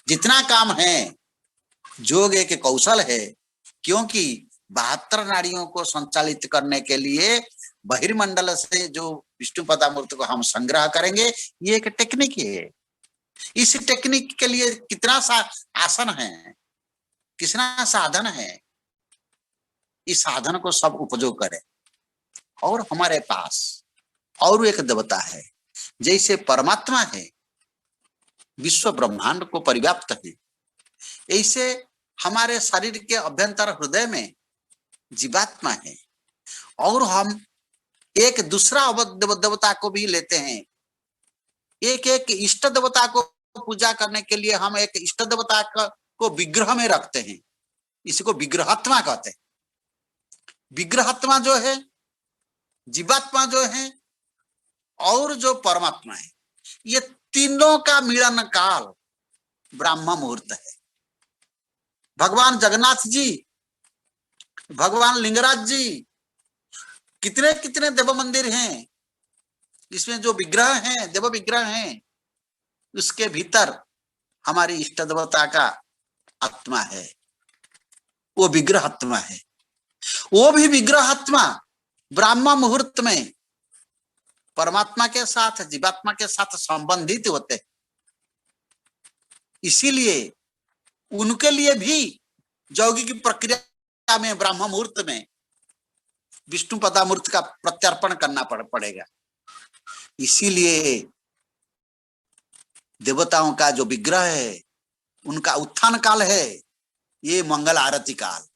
जितना काम है योग एक कौशल है। क्योंकि 72 नाड़ियों को संचालित करने के लिए बहिर्मंडल से जो विष्णु पदामृत को हम संग्रह करेंगे, ये एक टेक्निक है। इस टेक्निक के लिए कितना सा आसन है, कितना साधन है, इस साधन को सब उपयोग करें। और हमारे पास और एक देवता है, जैसे परमात्मा है, विश्व ब्रह्मांड को परिव्याप्त है, ऐसे हमारे शरीर के अभ्यंतर हृदय में जीवात्मा है। और हम एक दूसरा देवता को भी लेते हैं। एक एक इष्ट देवता को पूजा करने के लिए हम एक इष्ट देवता को विग्रह में रखते हैं। इसको विग्रहात्मा कहते हैं। विग्रहात्मा जो है, जीवात्मा जो है और जो परमात्मा है, ये तीनों का मिलन काल ब्रह्म मुहूर्त है। भगवान जगन्नाथ जी, भगवान लिंगराज जी, कितने कितने देव मंदिर हैं, इसमें जो विग्रह हैं, देव विग्रह हैं, उसके भीतर हमारी इष्ट देवता का आत्मा है, वो विग्रह आत्मा है। वो भी विग्रह आत्मा ब्रह्म मुहूर्त में परमात्मा के साथ, जीवात्मा के साथ संबंधित होते हैं। इसीलिए उनके लिए भी यौगिक प्रक्रिया में ब्रह्म मुहूर्त में विष्णु पदामूर्त का प्रत्यर्पण करना पड़ेगा। इसीलिए देवताओं का जो विग्रह है, उनका उत्थान काल है ये मंगल आरती काल।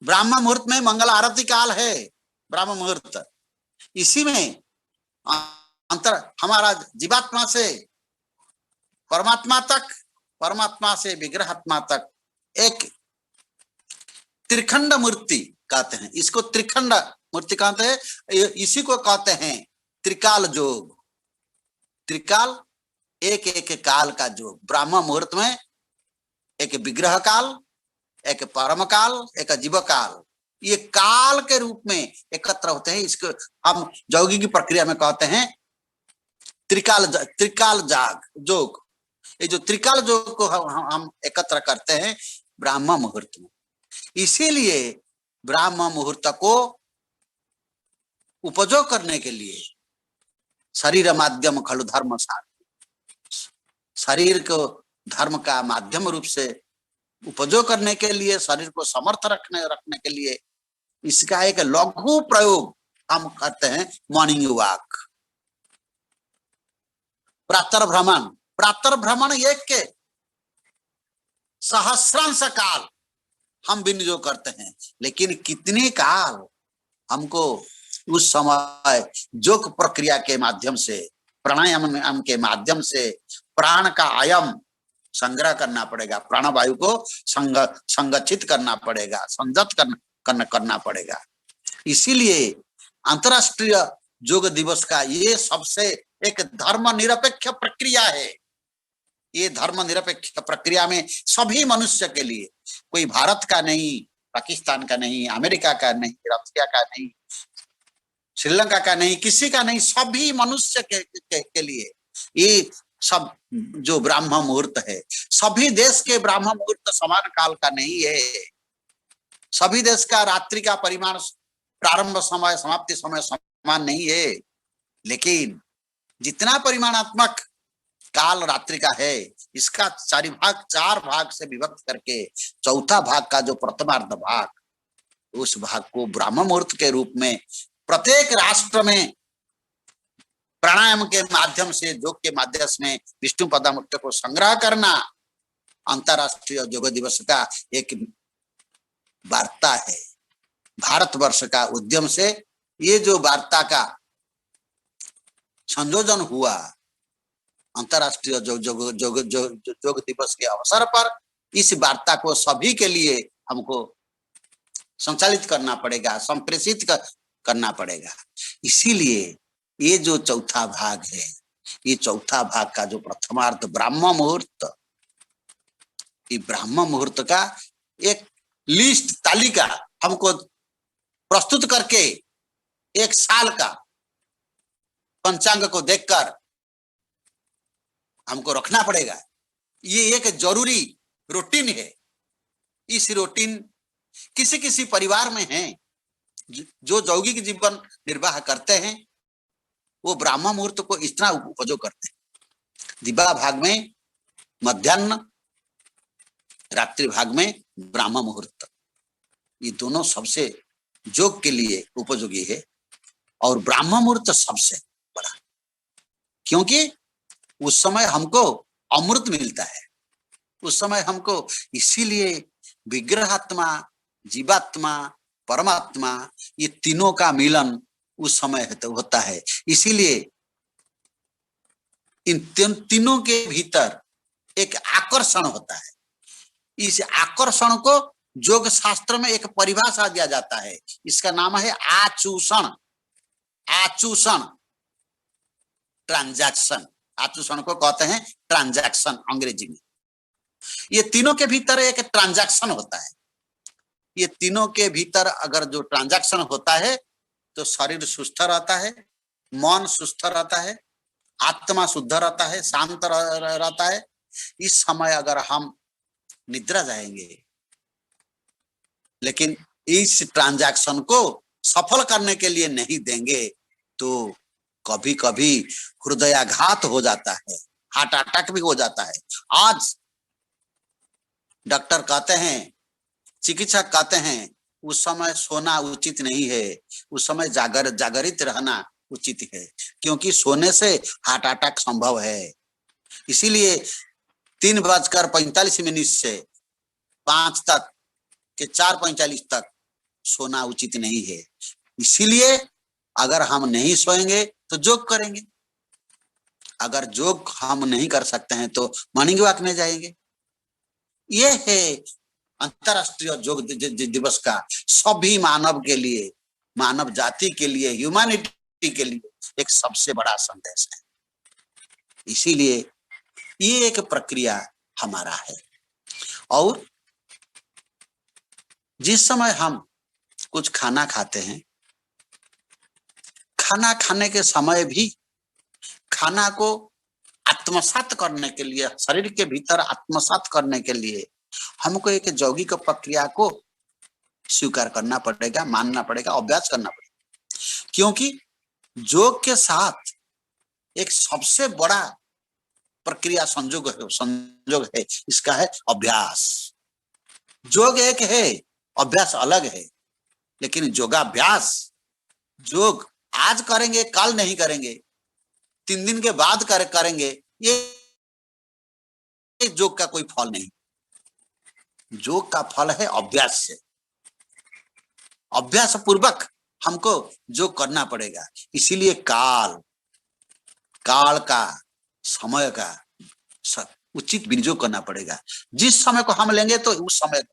ब्रह्म मुहूर्त में मंगल आरती काल है, ब्रह्म मुहूर्त। इसी में अंतर हमारा जीवात्मा से परमात्मा तक, परमात्मा से विग्रहात्मा तक एक त्रिखंड मूर्ति कहते हैं। इसको त्रिखंड मूर्ति कहते हैं। इसी को कहते हैं त्रिकाल जोग। त्रिकाल एक एक काल का जोग। ब्रह्म मुहूर्त में एक विग्रह काल, एक परम काल, एक जीव काल, ये काल के रूप में एकत्र होते हैं। इसको हम यौगिक की प्रक्रिया में कहते हैं त्रिकाल जाग जोग। ये जो त्रिकाल जोग को हम एकत्र करते हैं ब्रह्म मुहूर्त में। इसीलिए ब्रह्म मुहूर्त को उपयोग करने के लिए शरीर माध्यम खलु धर्म साधन, शरीर को धर्म का माध्यम रूप से उपयोग करने के लिए, शरीर को समर्थ रखने के लिए इसका एक लघु प्रयोग हम करते हैं मॉर्निंग वॉक, प्रातः भ्रमण। प्रातः भ्रमण एक के सहस्रांश काल हम विनियोग करते हैं, लेकिन कितने काल हमको उस समय योग प्रक्रिया के माध्यम से, प्राणायाम के माध्यम से प्राण का आयाम संग्रह करना पड़ेगा, प्राणवायु को संगठित करना पड़ेगा, संयत करना पड़ेगा। इसीलिए अंतरराष्ट्रीय योग दिवस का ये सबसे एक धर्म निरपेक्ष प्रक्रिया है। ये धर्म निरपेक्ष प्रक्रिया में सभी मनुष्य के लिए, कोई भारत का नहीं, पाकिस्तान का नहीं, अमेरिका का नहीं, रशिया का नहीं, श्रीलंका का नहीं, किसी का नहीं, सभी मनुष्य के लिए ये सब जो ब्रह्म मुहूर्त है, सभी देश के ब्रह्म मुहूर्त समान काल का नहीं है। सभी देश का रात्रि का परिमाण, प्रारंभ समय, समाप्ति समय समान नहीं है, लेकिन जितना परिमाणात्मक काल रात्रि का है, इसका चार भाग से विभक्त करके चौथा भाग का जो प्रथमार्ध भाग, उस भाग को ब्रह्म मुहूर्त के रूप में प्रत्येक राष्ट्र में प्राणायाम के माध्यम से, योग के माध्यम से विष्णु पदामूर्त को संग्रह करना अंतरराष्ट्रीय योग दिवस का एक वार्ता है। भारतवर्ष का उद्यम से ये जो वार्ता का संयोजन हुआ, अंतरराष्ट्रीय योग दिवस के अवसर पर इस वार्ता को सभी के लिए हमको संचालित करना पड़ेगा, संप्रेषित करना पड़ेगा। इसीलिए ये जो चौथा भाग है, ये चौथा भाग का जो प्रथमार्ध ब्रह्म मुहूर्त, ये ब्रह्म मुहूर्त का एक लिस्ट, तालिका हमको प्रस्तुत करके एक साल का पंचांग को देखकर हमको रखना पड़ेगा। ये एक जरूरी रूटीन है। इस रूटीन किसी किसी परिवार में है जो यौगिक जीवन निर्वाह करते हैं, वो ब्रह्म मुहूर्त को इस तरह उपयोग करते हैं। दिवा भाग में मध्याह्न, रात्रि भाग में ब्राह्म मुहूर्त। ये दोनों सबसे योग के लिए उपयोगी है और ब्राह्म मुहूर्त सबसे बड़ा, क्योंकि उस समय हमको अमृत मिलता है। उस समय हमको इसीलिए विग्रहात्मा, जीवात्मा, परमात्मा, ये तीनों का मिलन उस समय होता है। इसीलिए इन तीनों के भीतर एक आकर्षण होता है। इस आकर्षण को योग शास्त्र में एक परिभाषा दिया जाता है, इसका नाम है आचूषण। आचूषण, ट्रांजैक्शन। आचूषण को कहते हैं ट्रांजैक्शन अंग्रेजी में। ये तीनों के भीतर एक ट्रांजैक्शन होता है। ये तीनों के भीतर अगर जो ट्रांजैक्शन होता है तो शरीर सुस्थ रहता है, मन सुस्थ रहता है, आत्मा शुद्ध रहता है, शांत रहता है। इस समय अगर हम निद्रा जाएंगे, लेकिन इस ट्रांजैक्शन को सफल करने के लिए नहीं देंगे तो कभी कभी हृदयाघात हो जाता है, हार्ट अटैक भी हो जाता है। आज डॉक्टर कहते हैं, चिकित्सक कहते हैं उस समय सोना उचित नहीं है, उस समय जागरित रहना उचित है, क्योंकि सोने से हार्ट अटैक संभव है। इसीलिए 3:45 से 5 तक के 4:45 तक सोना उचित नहीं है। इसीलिए अगर हम नहीं सोएंगे तो योग करेंगे। अगर योग हम नहीं कर सकते हैं तो मॉर्निंग वॉक में जाएंगे। ये है अंतरराष्ट्रीय योग दिवस का सभी मानव के लिए, मानव जाति के लिए, ह्यूमैनिटी के लिए एक सबसे बड़ा संदेश है। इसीलिए ये एक प्रक्रिया हमारा है। और जिस समय हम कुछ खाना खाते हैं, खाना खाने के समय भी खाना को आत्मसात करने के लिए, शरीर के भीतर आत्मसात करने के लिए हमको एक यौगिक प्रक्रिया को स्वीकार करना पड़ेगा, मानना पड़ेगा, अभ्यास करना पड़ेगा। क्योंकि योग के साथ एक सबसे बड़ा प्रक्रिया संयोग है, इसका है अभ्यास। योग एक है, अभ्यास अलग है। लेकिन योगाभ्यास, योग आज करेंगे कल नहीं करेंगे, 3 दिन के बाद करेंगे, ये योग का कोई फल नहीं। योग का फल है अभ्यास से। अभ्यास पूर्वक हमको योग करना पड़ेगा। इसीलिए काल का, समय का उचित विनियोग करना पड़ेगा। जिस समय को हम लेंगे तो उस समय,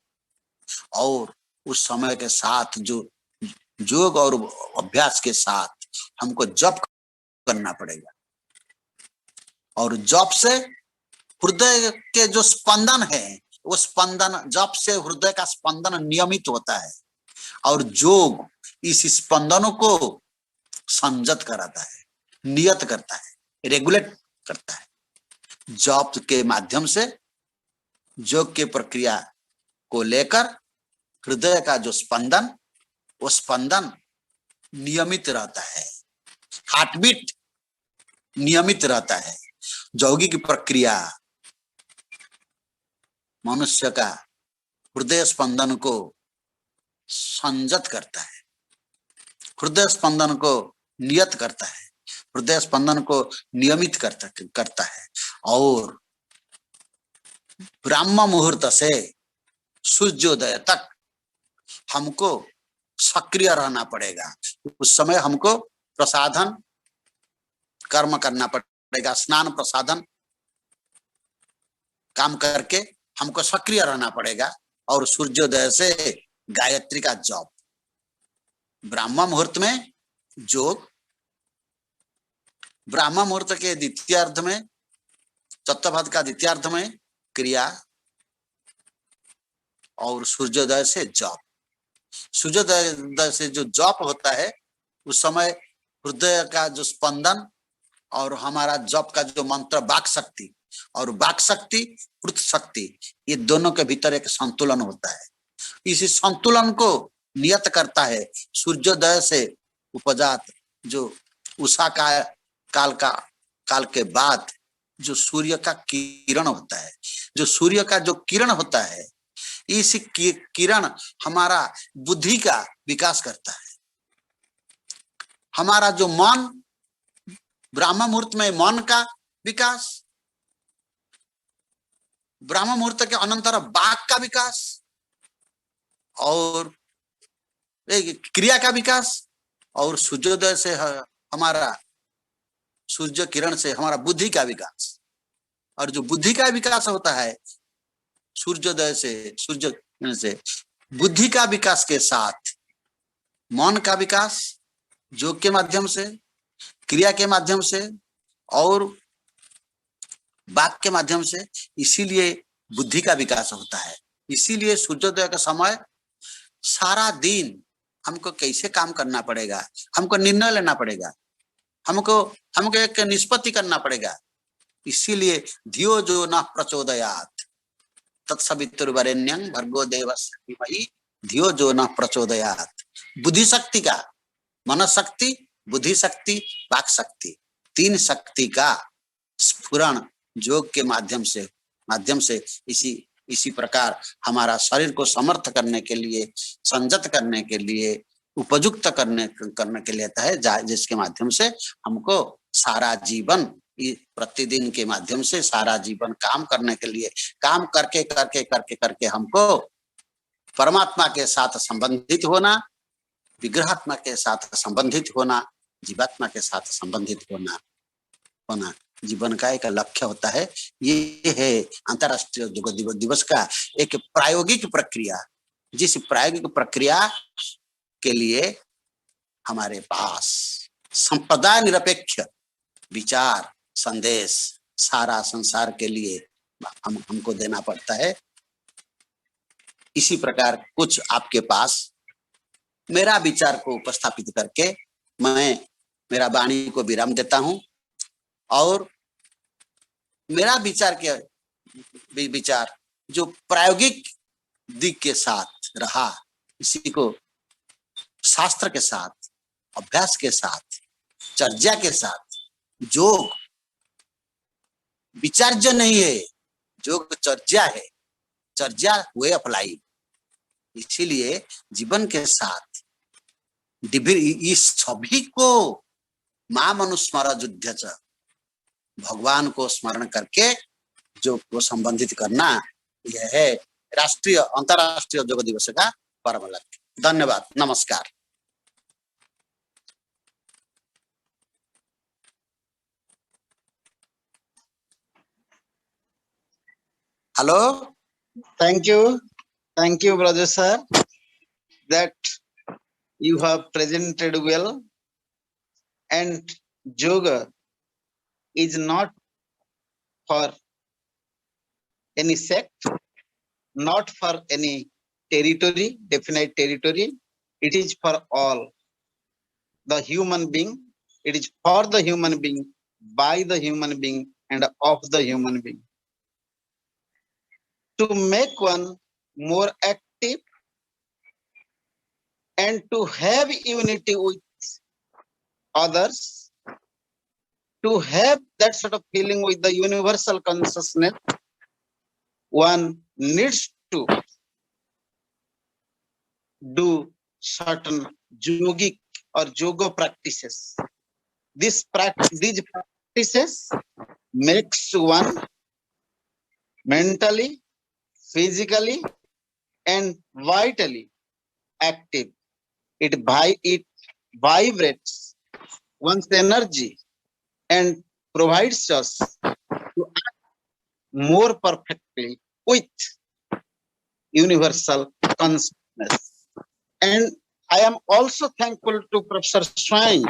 और उस समय के साथ जो योग और अभ्यास के साथ हमको जप करना पड़ेगा। और जप से हृदय के जो स्पंदन है, वो स्पंदन, जप से हृदय का स्पंदन नियमित होता है और योग इस स्पंदनों को संयत कराता है, नियत करता है, रेगुलेट करता है। जप के माध्यम से योग के प्रक्रिया को लेकर हृदय का जो स्पंदन, वो स्पंदन नियमित रहता है, हार्टबीट नियमित रहता है। यौगिक प्रक्रिया मनुष्य का हृदय स्पंदन को संयत करता है, हृदय स्पंदन को नियत करता है, हृदय स्पंदन को नियमित करता है। और ब्राह्म मुहूर्त से सूर्योदय तक हमको सक्रिय रहना पड़ेगा। उस समय हमको प्रसाधन कर्म करना पड़ेगा, स्नान प्रसाधन काम करके हमको सक्रिय रहना पड़ेगा। और सूर्योदय से गायत्री का जप, ब्राह्म मुहूर्त में योग, ब्राह्म मुहूर्त के द्वितीयार्ध में, चतुर्भाग का द्वितीयार्ध में क्रिया, और सूर्योदय से जप। सूर्योदय से जो जप होता है उस समय हृदय का जो स्पंदन और हमारा जप का जो मंत्र, वाक शक्ति और वाक शक्ति, कृत शक्ति, ये दोनों के भीतर एक संतुलन होता है। इसी संतुलन को नियत करता है सूर्योदय से उपजात जो उषा काल के बाद जो सूर्य का किरण होता है, जो सूर्य का जो किरण होता है, इस किरण हमारा बुद्धि का विकास करता है। हमारा जो मन, ब्रह्म मुहूर्त में मन का विकास, ब्रह्म मुहूर्त के अनंतर वाक का विकास और क्रिया का विकास, और सूर्योदय से हमारा सूर्य किरण से हमारा बुद्धि का विकास। और जो बुद्धि का विकास होता है सूर्योदय से, सूर्य किरण से, बुद्धि का विकास के साथ मन का विकास योग के माध्यम से, क्रिया के माध्यम से और वाक के माध्यम से, इसीलिए बुद्धि का विकास होता है। इसीलिए सूर्योदय का समय सारा दिन हमको कैसे काम करना पड़ेगा, हमको निर्णय लेना पड़ेगा, हमको एक निष्पत्ति करना पड़ेगा। इसीलिए धियो जो न प्रचोदयात तत्सवितुर्वरेण्यं भर्गो देवस्य धीमहि धियो जो न प्रचोदयात। बुद्धि शक्ति का, मन शक्ति, बुद्धि शक्ति, वाक शक्ति, तीन शक्ति का स्फुरण योग के माध्यम से इसी प्रकार हमारा शरीर को समर्थ करने के लिए, संयत करने के लिए, उपयुक्त करने के लिए है, जिसके माध्यम से हमको सारा जीवन, प्रतिदिन के माध्यम से सारा जीवन काम करने के लिए, काम करके हमको परमात्मा के साथ संबंधित होना, विग्रहात्मा के साथ संबंधित होना, जीवात्मा के साथ संबंधित होना जीवन का एक लक्ष्य होता है। ये है अंतर्राष्ट्रीय योग दिवस का एक प्रायोगिक प्रक्रिया, जिस प्रायोगिक प्रक्रिया के लिए हमारे पास संप्रदाय निरपेक्ष विचार, संदेश सारा संसार के लिए हमको देना पड़ता है। इसी प्रकार कुछ आपके पास मेरा विचार को उपस्थापित करके मैं मेरा वाणी को विराम देता हूं, और मेरा विचार जो प्रायोगिक दिग के साथ रहा, इसी को शास्त्र के साथ, अभ्यास के साथ, चर्चा के साथ, योग विचार्य नहीं है, योग चर्चा है, चर्चा वे ऑफ लाइफ। इसीलिए जीवन के साथ इस सभी को मां मनुस्मर युद्ध च, भगवान को स्मरण करके योग को संबंधित करना, यह है राष्ट्रीय अंतर्राष्ट्रीय योग दिवस का परम लक्ष्य। धन्यवाद, नमस्कार। Hello, Thank you, brother sir, that you have presented well. And yoga is not for any sect, not for any territory, definite territory. It is for all the human being. It is for the human being, by the human being, and of the human being. To make one more active and to have unity with others, to have that sort of feeling with the universal consciousness, one needs to do certain yogic or yoga practices. These practices makes one mentally, physically, and vitally active. It vibrates one's energy and provides us to act more perfectly with universal consciousness. And I am also thankful to Professor Swain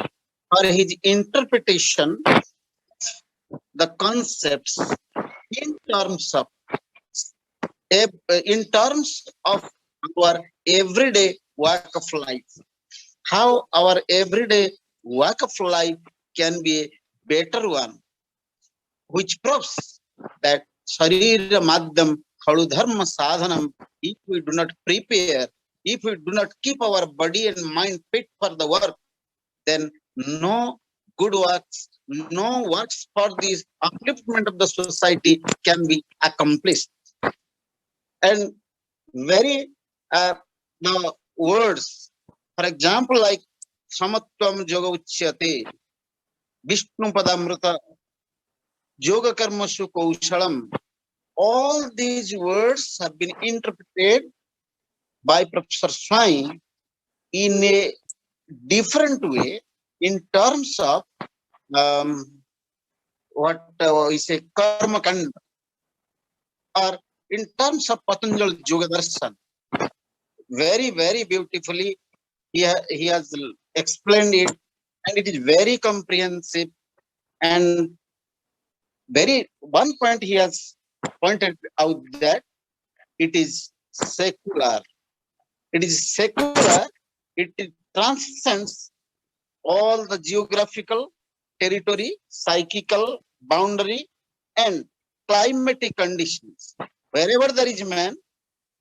for his interpretation of the concepts in terms of our everyday work of life. How our everyday work of life can be a better one, which proves that Sharira Madhyam Khalu Dharma Sadhanam, if we do not prepare, if we do not keep our body and mind fit for the work, then no good works, no works for the upliftment of the society can be accomplished. And very the words, for example, like Samatvam Yoga Uchyate, Vishnu Padamrita, Yoga Karmashu Kaushalam. All these words have been interpreted by Professor Swami in a different way in terms of what we say karma kanda, or in terms of Patanjali Yoga Darshan. Very, very beautifully he has explained it, and it is very comprehensive. And very one point he has pointed out that it is secular. It is secular. It transcends all the geographical territory, psychical boundary, and climatic conditions. Wherever there is man,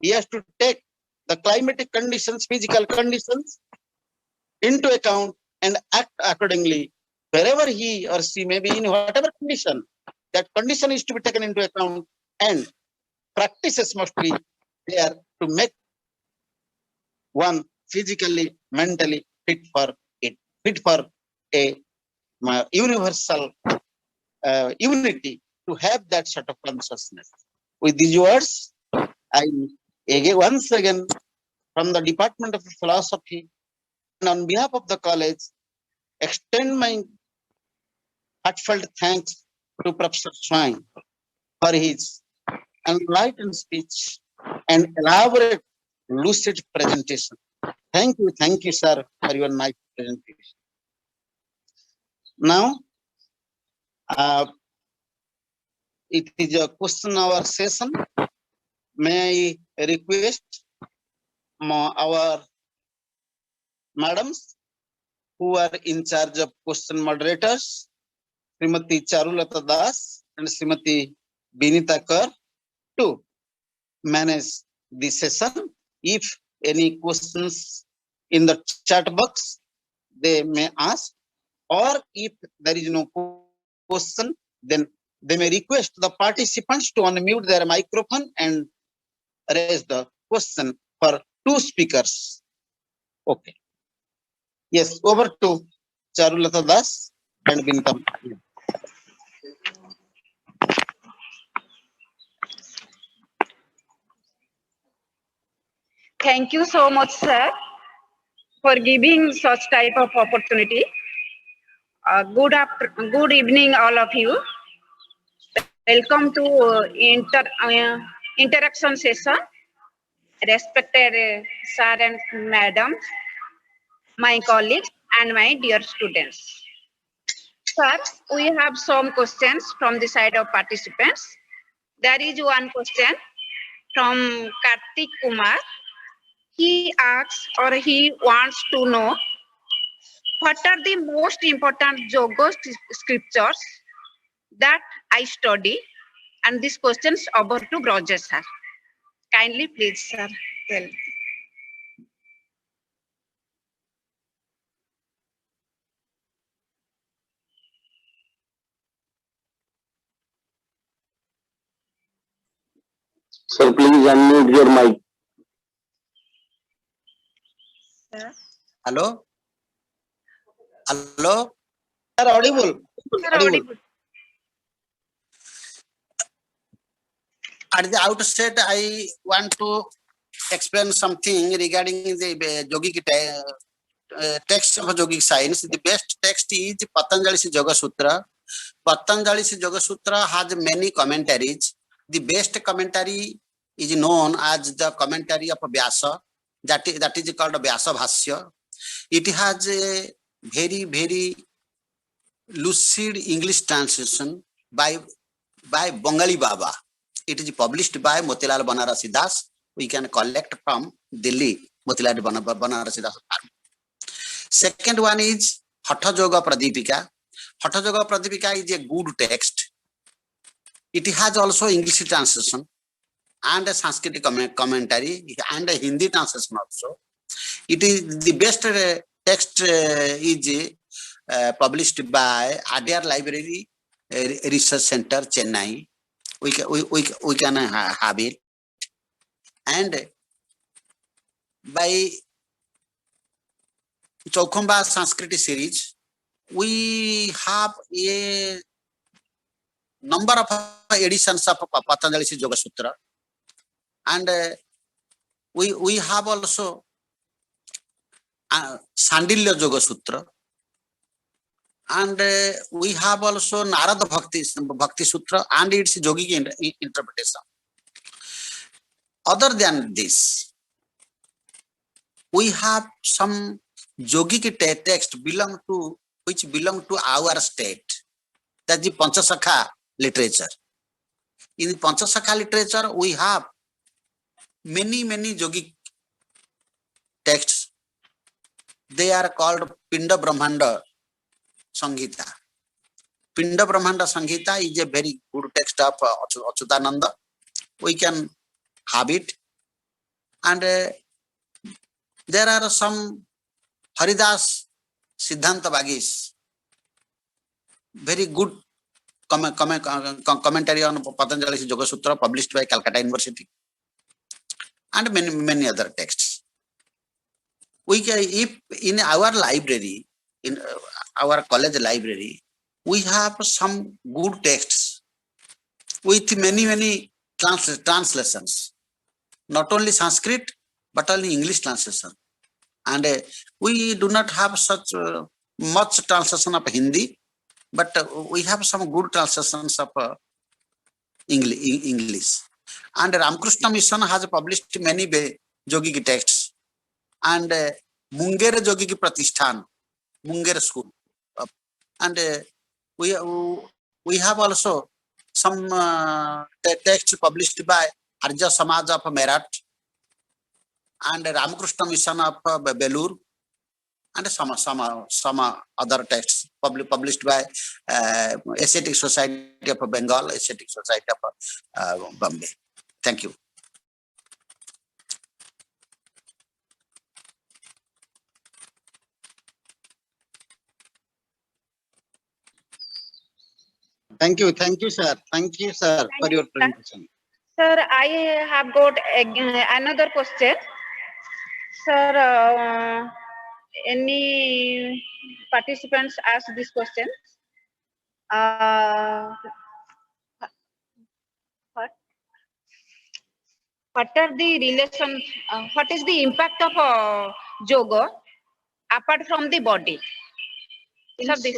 he has to take the climatic conditions, physical conditions into account and act accordingly. Wherever he or she may be in whatever condition, that condition is to be taken into account, and practices must be there to make one physically, mentally fit for it, fit for a universal unity, to have that sort of consciousness. With these words, I again, once again, from the Department of Philosophy and on behalf of the college, extend my heartfelt thanks to Professor Swami for his enlightened speech and elaborate, lucid presentation. Thank you, sir, for your nice presentation. Now, it is a question hour session. May I request our madams who are in charge of question moderators, Srimati Charulata Das and Srimati Binita Kar, to manage the session. If any questions in the chat box, they may ask, or if there is no question, then they may request the participants to unmute their microphone and raise the question for two speakers. Okay. Yes, over to Charulata Das and Binita. Thank you so much, sir, for giving such type of opportunity. Good evening, all of you. Welcome to interaction session. Respected sir and madam, my colleagues and my dear students. Sir, we have some questions from the side of participants. There is one question from Kartik Kumar. He asks, or he wants to know, what are the most important yoga scriptures that I study? And this question is over to Brajesh, sir. Kindly, please, sir, tell. Sir, please unmute your mic. Sir, Hello? Hello? Sir, audible. sir, audible. At the outset, I want to explain something regarding the yogic text of yogic science. The best text is Patanjali's Yoga Sutra. Patanjali's Yoga Sutra has many commentaries. The best commentary is known as the commentary of Vyasa. That is called Vyasa Bhasya. It has a very, very lucid English translation by Bengali Baba. It is published by Motilal Banarasi Das. We can collect from Delhi, Motilal Banarasi Das. Second one is Hatha Yoga Pradipika. Hatha Yoga Pradipika is a good text. It has also English translation and a Sanskrit commentary and a Hindi translation also. It is the best text is published by Adyar Library Research Center, Chennai. We can have it. And by Chaukhamba Sanskrit series, we have a number of editions of Patanjali's Yoga Sutra, and we have also Sandilya Yoga Sutra, and we have also Narada Bhakti Sutra and its yogic interpretation. Other than this, we have some yogic text which belong to our state. That's the Panchasakha literature. In the Panchasakha literature, we have many yogic texts. They are called Pinda Brahmanda Sanghita. Pinda Brahmanda Sanghita is a very good text of Achyutananda. We can have it. And there are some Haridas Siddhanta Bagis, very good commentary on Patanjali's Yoga Sutra published by Calcutta University, and many other texts. We can, if in our library, in our college library, we have some good texts with many translations, not only Sanskrit but only English translation. And we do not have such much translation of Hindi, but we have some good translations of English. And Ramakrishna Mission has published many yogic texts. And Munger Yogic Pratishthan, Munger School. And we have also some texts published by Arya Samaj of Meerut and Ramakrishna Mission of Belur, and some other texts published by Ascetic Society of Bengal, Ascetic Society of Bombay. Thank you. Thank you, sir. Thank you, sir, for your presentation. Sir, I have got another question. Sir, any participants ask this question? What are the relation? What is the impact of yoga apart from the body? Sir, this.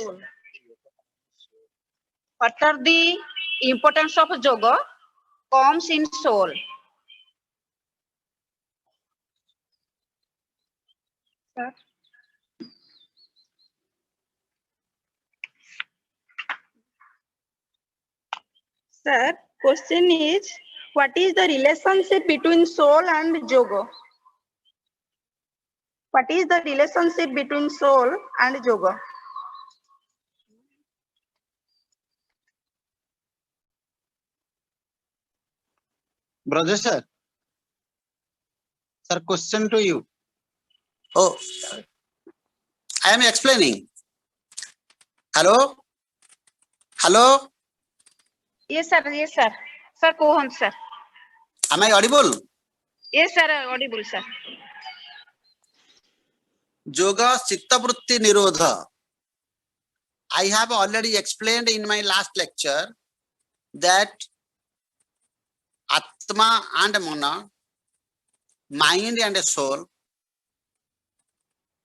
What are the importance of yoga comes in soul? Sir. Sir, question is, what is the relationship between soul and yoga? What is the relationship between soul and yoga? Brother, sir, question to you. Oh, I am explaining. Hello? Hello? Yes, sir. Yes, sir. Sir, go on, sir. Am I audible? Yes, sir. Audible, sir. Yoga Chitta Vritti Nirodha. I have already explained in my last lecture that Atma and Mana, mind and soul,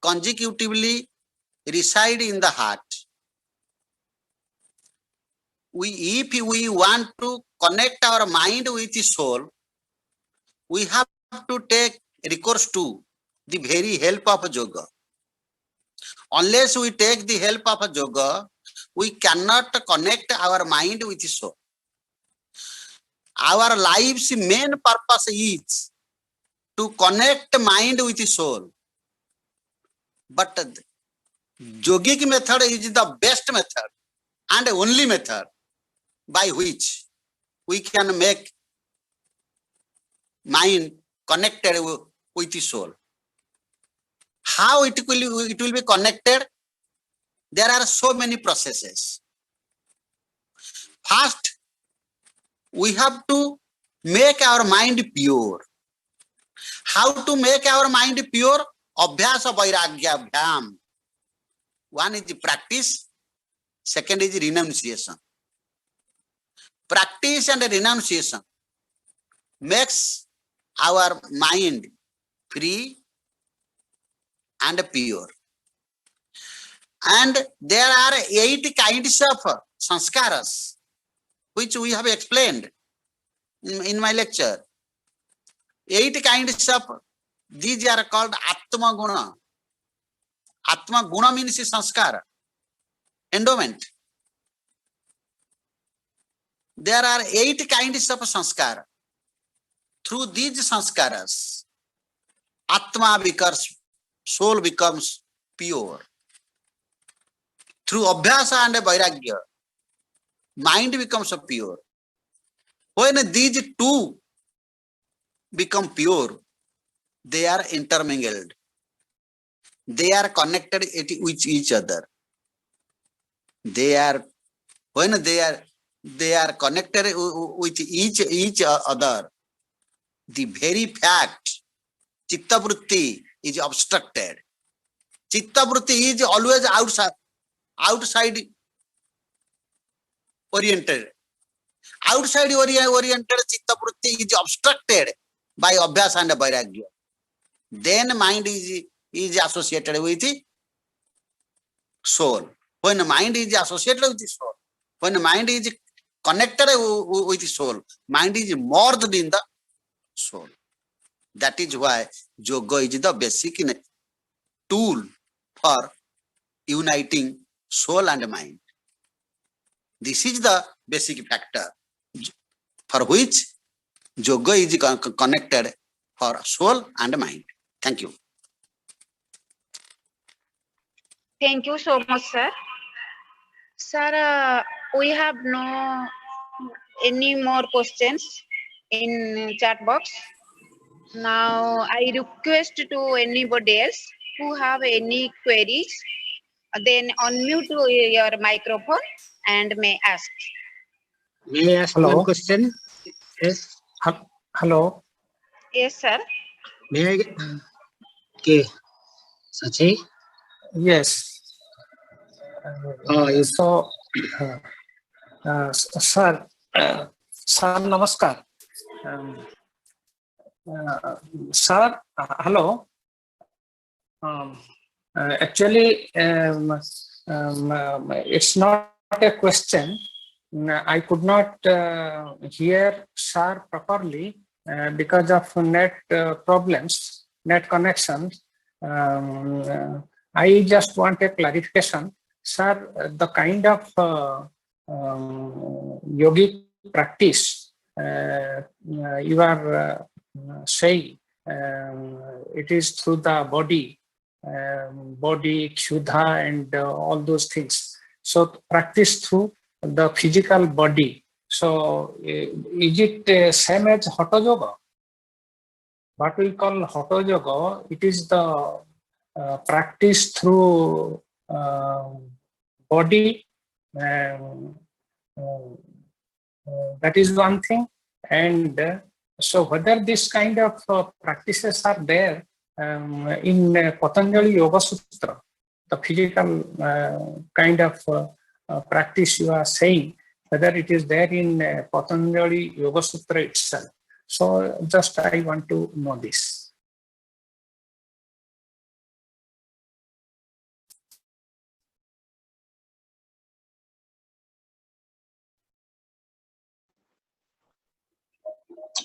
consecutively reside in the heart. If we want to connect our mind with the soul, we have to take recourse to the very help of yoga. Unless we take the help of yoga, we cannot connect our mind with the soul. Our life's main purpose is to connect mind with the soul. But yogic method is the best method and only method by which we can make mind connected with the soul. How it will be connected? there are so many processes. First, we have to make our mind pure. How to make our mind pure? Abhyasa vairagya bhyam. One is the practice, second is renunciation. Practice and renunciation makes our mind free and pure. And there are 8 kinds of sanskaras, which we have explained in my lecture. 8 kinds of, these are called Atma Guna. Atma Guna means sanskara, endowment. There are 8 kinds of sanskara. Through these sanskaras, Atma becomes, soul becomes pure. Through Abhyasa and Vairagya, mind becomes pure. When these two become pure, they are intermingled. They are connected with each other. They are, when they are connected with each other, the very fact Chitta Vritti is obstructed. Chitta Vritti is always outside oriented. Outside oriented Chitta Vritti is obstructed by Abhyasa and Vairagya. Then mind is associated with the soul. When mind is associated with the soul, when mind is connected with the soul, mind is merged in the soul. That is why yoga is the basic tool for uniting soul and mind. This is the basic factor for which yoga is connected for soul and mind. Thank you. Thank you so much, sir. Sir, we have no any more questions in chat box. Now, I request to anybody else who have any queries, then unmute your microphone and may ask. May I ask Hello. one question? Yes. Hello. Yes, sir. May I? Okay. Sachi? Yes. Yes. So, sir, namaskar. Sir, hello. Actually, it's not a question. I could not hear sir properly because of net problems, net connections. I just want a clarification. Sir, the kind of yogic practice you are saying, it is through the body, kshuddha and all those things. So practice through the physical body. So is it same as Hatha Yoga? What we call Hatha Yoga, it is the practice through body. That is one thing. And so whether this kind of practices are there in Patanjali Yoga Sutra, the physical kind of practice you are saying, whether it is there in Patanjali Yoga Sutra itself. So just I want to know this.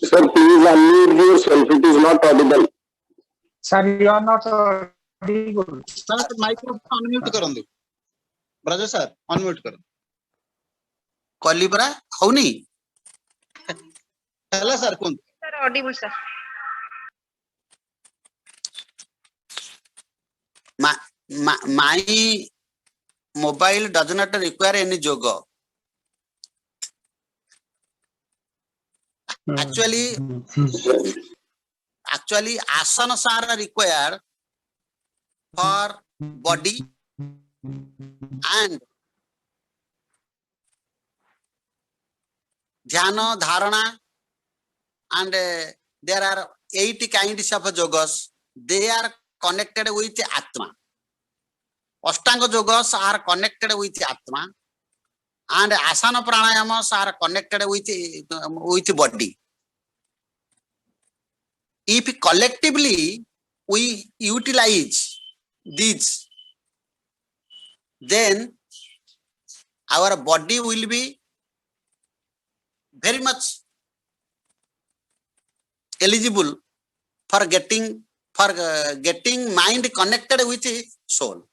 Sir, please unmute yourself. It is not audible. Sir, you are not audible. Sir, microphone unmute karandu. Brother sir, unmute karandu. Kolibra, Honi. Hello sir, kun. Sir, audible, sir. My mobile does not require any yoga. Actually, asanas are required for body, and dhyana, dharana, and there are 8 kinds of yogas. They are connected with Atma. Ashtanga yogas are connected with Atma, and asana pranayamas are connected with body. If collectively we utilize these, then our body will be very much eligible for getting mind connected with soul.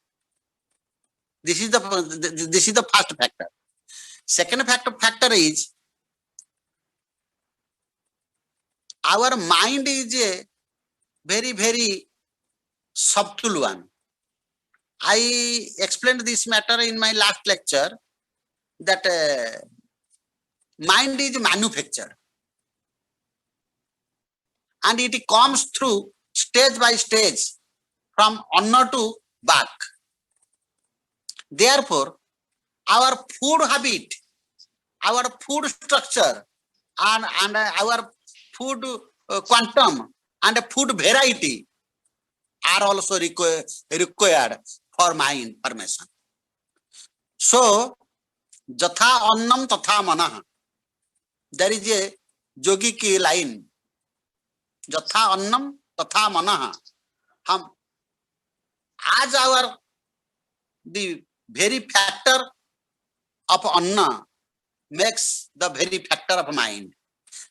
This is the first factor. Second factor is our mind is a very subtle one. I explained this matter in my last lecture that mind is manufactured and it comes through stage by stage from anna to back. Therefore, our food habit, our food structure, and our food quantum and food variety are also required for mind formation. So, jatha annam tatha manah. There is a yogic line. Jatha annam tatha manah. As our the very factor of anna makes the very factor of mind.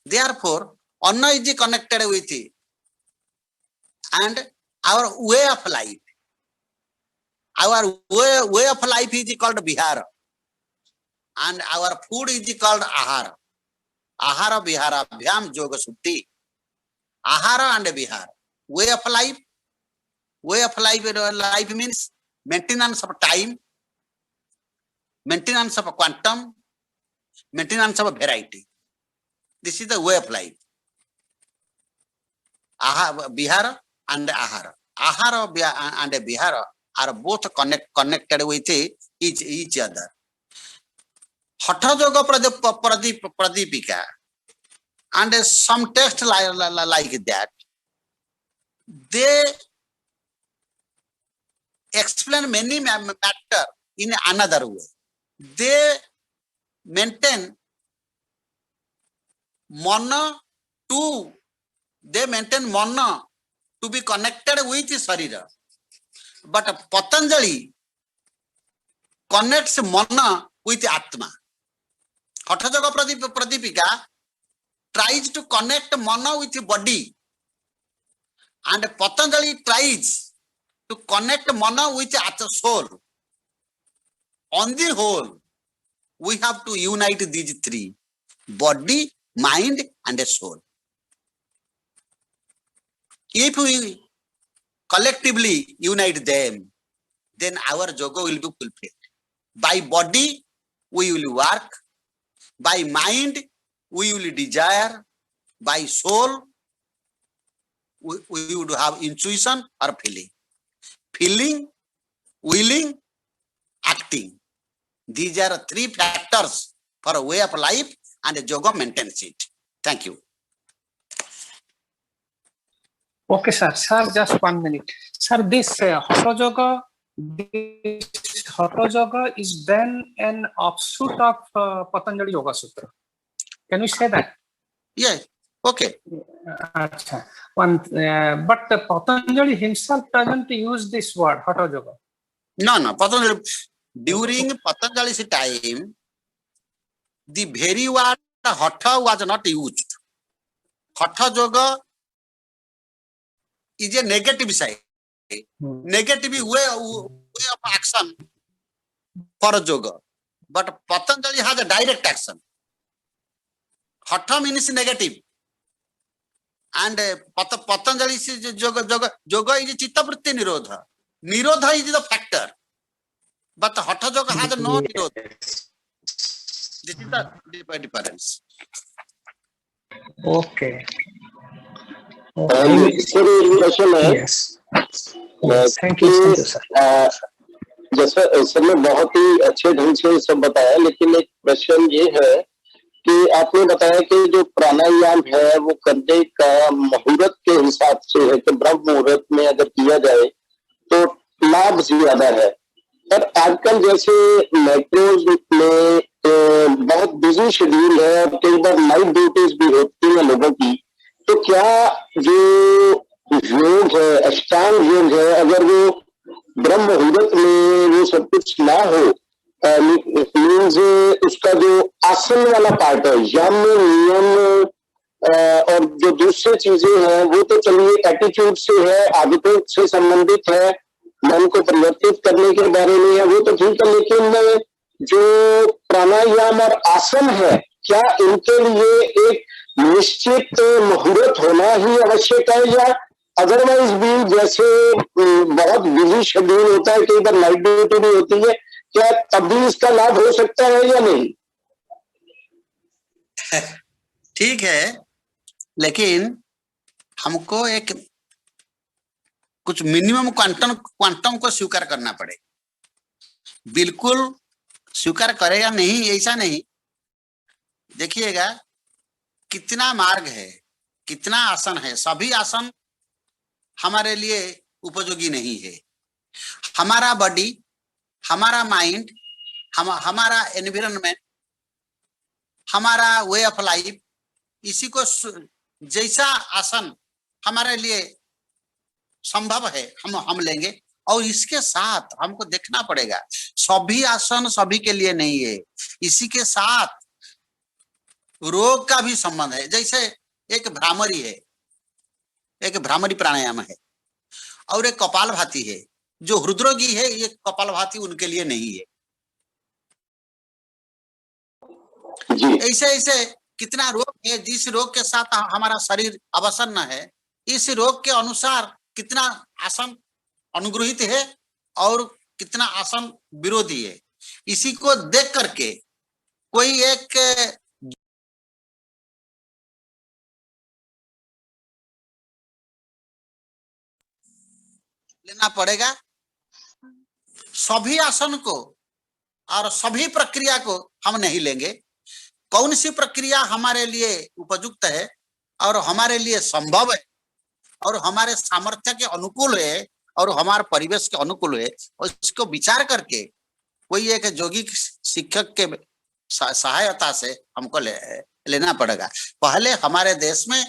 Therefore, anna is connected with it and our way of life. Our way of life is called vihara, and our food is called ahara. Ahara vihara bhyam yoga sutti. Ahara and vihara. Way of life means maintenance of time, maintenance of quantum, maintenance of variety. This is the way of life. Vihara and ahara. Ahara and vihara are both connected with each other. Hatha yoga pradipika and some text like that, they explain many matter in another way. They maintain mana to be connected with Sarira. But Patanjali connects mana with Atma. Hatha Yoga Pradipika tries to connect mana with body, and Patanjali tries to connect mana with soul. On the whole, we have to unite these three: body, mind, and soul. If we collectively unite them, then our yoga will be fulfilled. By body, we will work. By mind, we will desire. By soul, we would have intuition or feeling. Feeling, willing, acting. These are three factors for a way of life, and yoga maintains it. Thank you. Okay, sir. Sir, just 1 minute. Sir, this Hatha Yoga is then an offshoot of Patanjali Yoga Sutra. Can we say that? Yes. Okay. But Patanjali himself doesn't use this word, Hatha Yoga. No. Patanjali, during Patanjali's time, the very word Hatha was not used. Hatha Yoga is a negative side, negative way of action for yoga. But Patanjali has a direct action. Hatha means negative. And Patanjali is yoga is chitta vritti nirodha. Nirodha is the factor. But Hatha Yoga has no nirodha. This is the difference. Okay. Sorry, Yes. Thank you, sir. जैसा सर ने बहुत ही अच्छे ढंग से सब बताया, लेकिन एक प्रश्न ये है कि आपने बताया कि जो प्राणायाम है वो करने का मुहूर्त के हिसाब से है कि ब्रह्म मुहूर्त में अगर किया जाए तो लाभ ज्यादा है। पर आजकल जैसे मेट्रोज में बहुत बिजी शेड्यूल है और कई बार नाइट ड्यूटीज भी होती है लोगों की, तो क्या जो योग है, अष्टांग योग है, अगर वो ब्रह्म मुहूर्त में वो सब कुछ ना हो, मीन्स उसका जो आसन वाला पार्ट है, यम नियम और जो दूसरी चीजें हैं वो तो चलिए एटीट्यूड से है, आदतों से संबंधित है, मन को परिवर्तित करने के बारे में है, वो तो ठीक है, लेकिन जो प्राणायाम और आसन है, क्या इनके लिए एक निश्चित मुहूर्त होना ही आवश्यक है, या अदरवाइज भी जैसे बहुत बिजी शेड्यूल होता है, कई बार नाइट ड्यूटी भी होती है, क्या तब भी इसका लाभ हो सकता है या नहीं? ठीक है, लेकिन हमको एक कुछ मिनिमम क्वांटम को स्वीकार करना पड़ेगा। बिल्कुल स्वीकार करेगा नहीं ऐसा नहीं। देखिएगा कितना मार्ग है, कितना आसन है, सभी आसन हमारे लिए उपयोगी नहीं है। हमारा बॉडी, हमारा माइंड, हमारा एनवायरनमेंट, हमारा वे ऑफ लाइफ, इसी को जैसा आसन हमारे लिए संभव है हम लेंगे। और इसके साथ हमको देखना पड़ेगा सभी आसन सभी के लिए नहीं है, इसी के साथ रोग का भी संबंध है। जैसे एक भ्रामरी है, एक भ्रामरी प्राणायाम है, और एक कपालभाति है। जो हृदरोगी है ये कपालभाति उनके लिए नहीं है। ऐसे ऐसे कितना रोग है, जिस रोग के साथ हमारा शरीर अवसन्न है, इस रोग के अनुसार कितना आसन अनुग्रहित है और कितना आसन विरोधी है। इसी को देख करके कोई एक लेना पड़ेगा। सभी आसन को और सभी प्रक्रिया को हम नहीं लेंगे। कौन सी प्रक्रिया हमारे लिए उपयुक्त है और हमारे लिए संभव है और हमारे सामर्थ्य के अनुकूल है और हमारे परिवेश के अनुकूल है, और इसको विचार करके कोई एक योगिक शिक्षक के सहायता से हमको लेना पड़ेगा। पहले हमारे देश में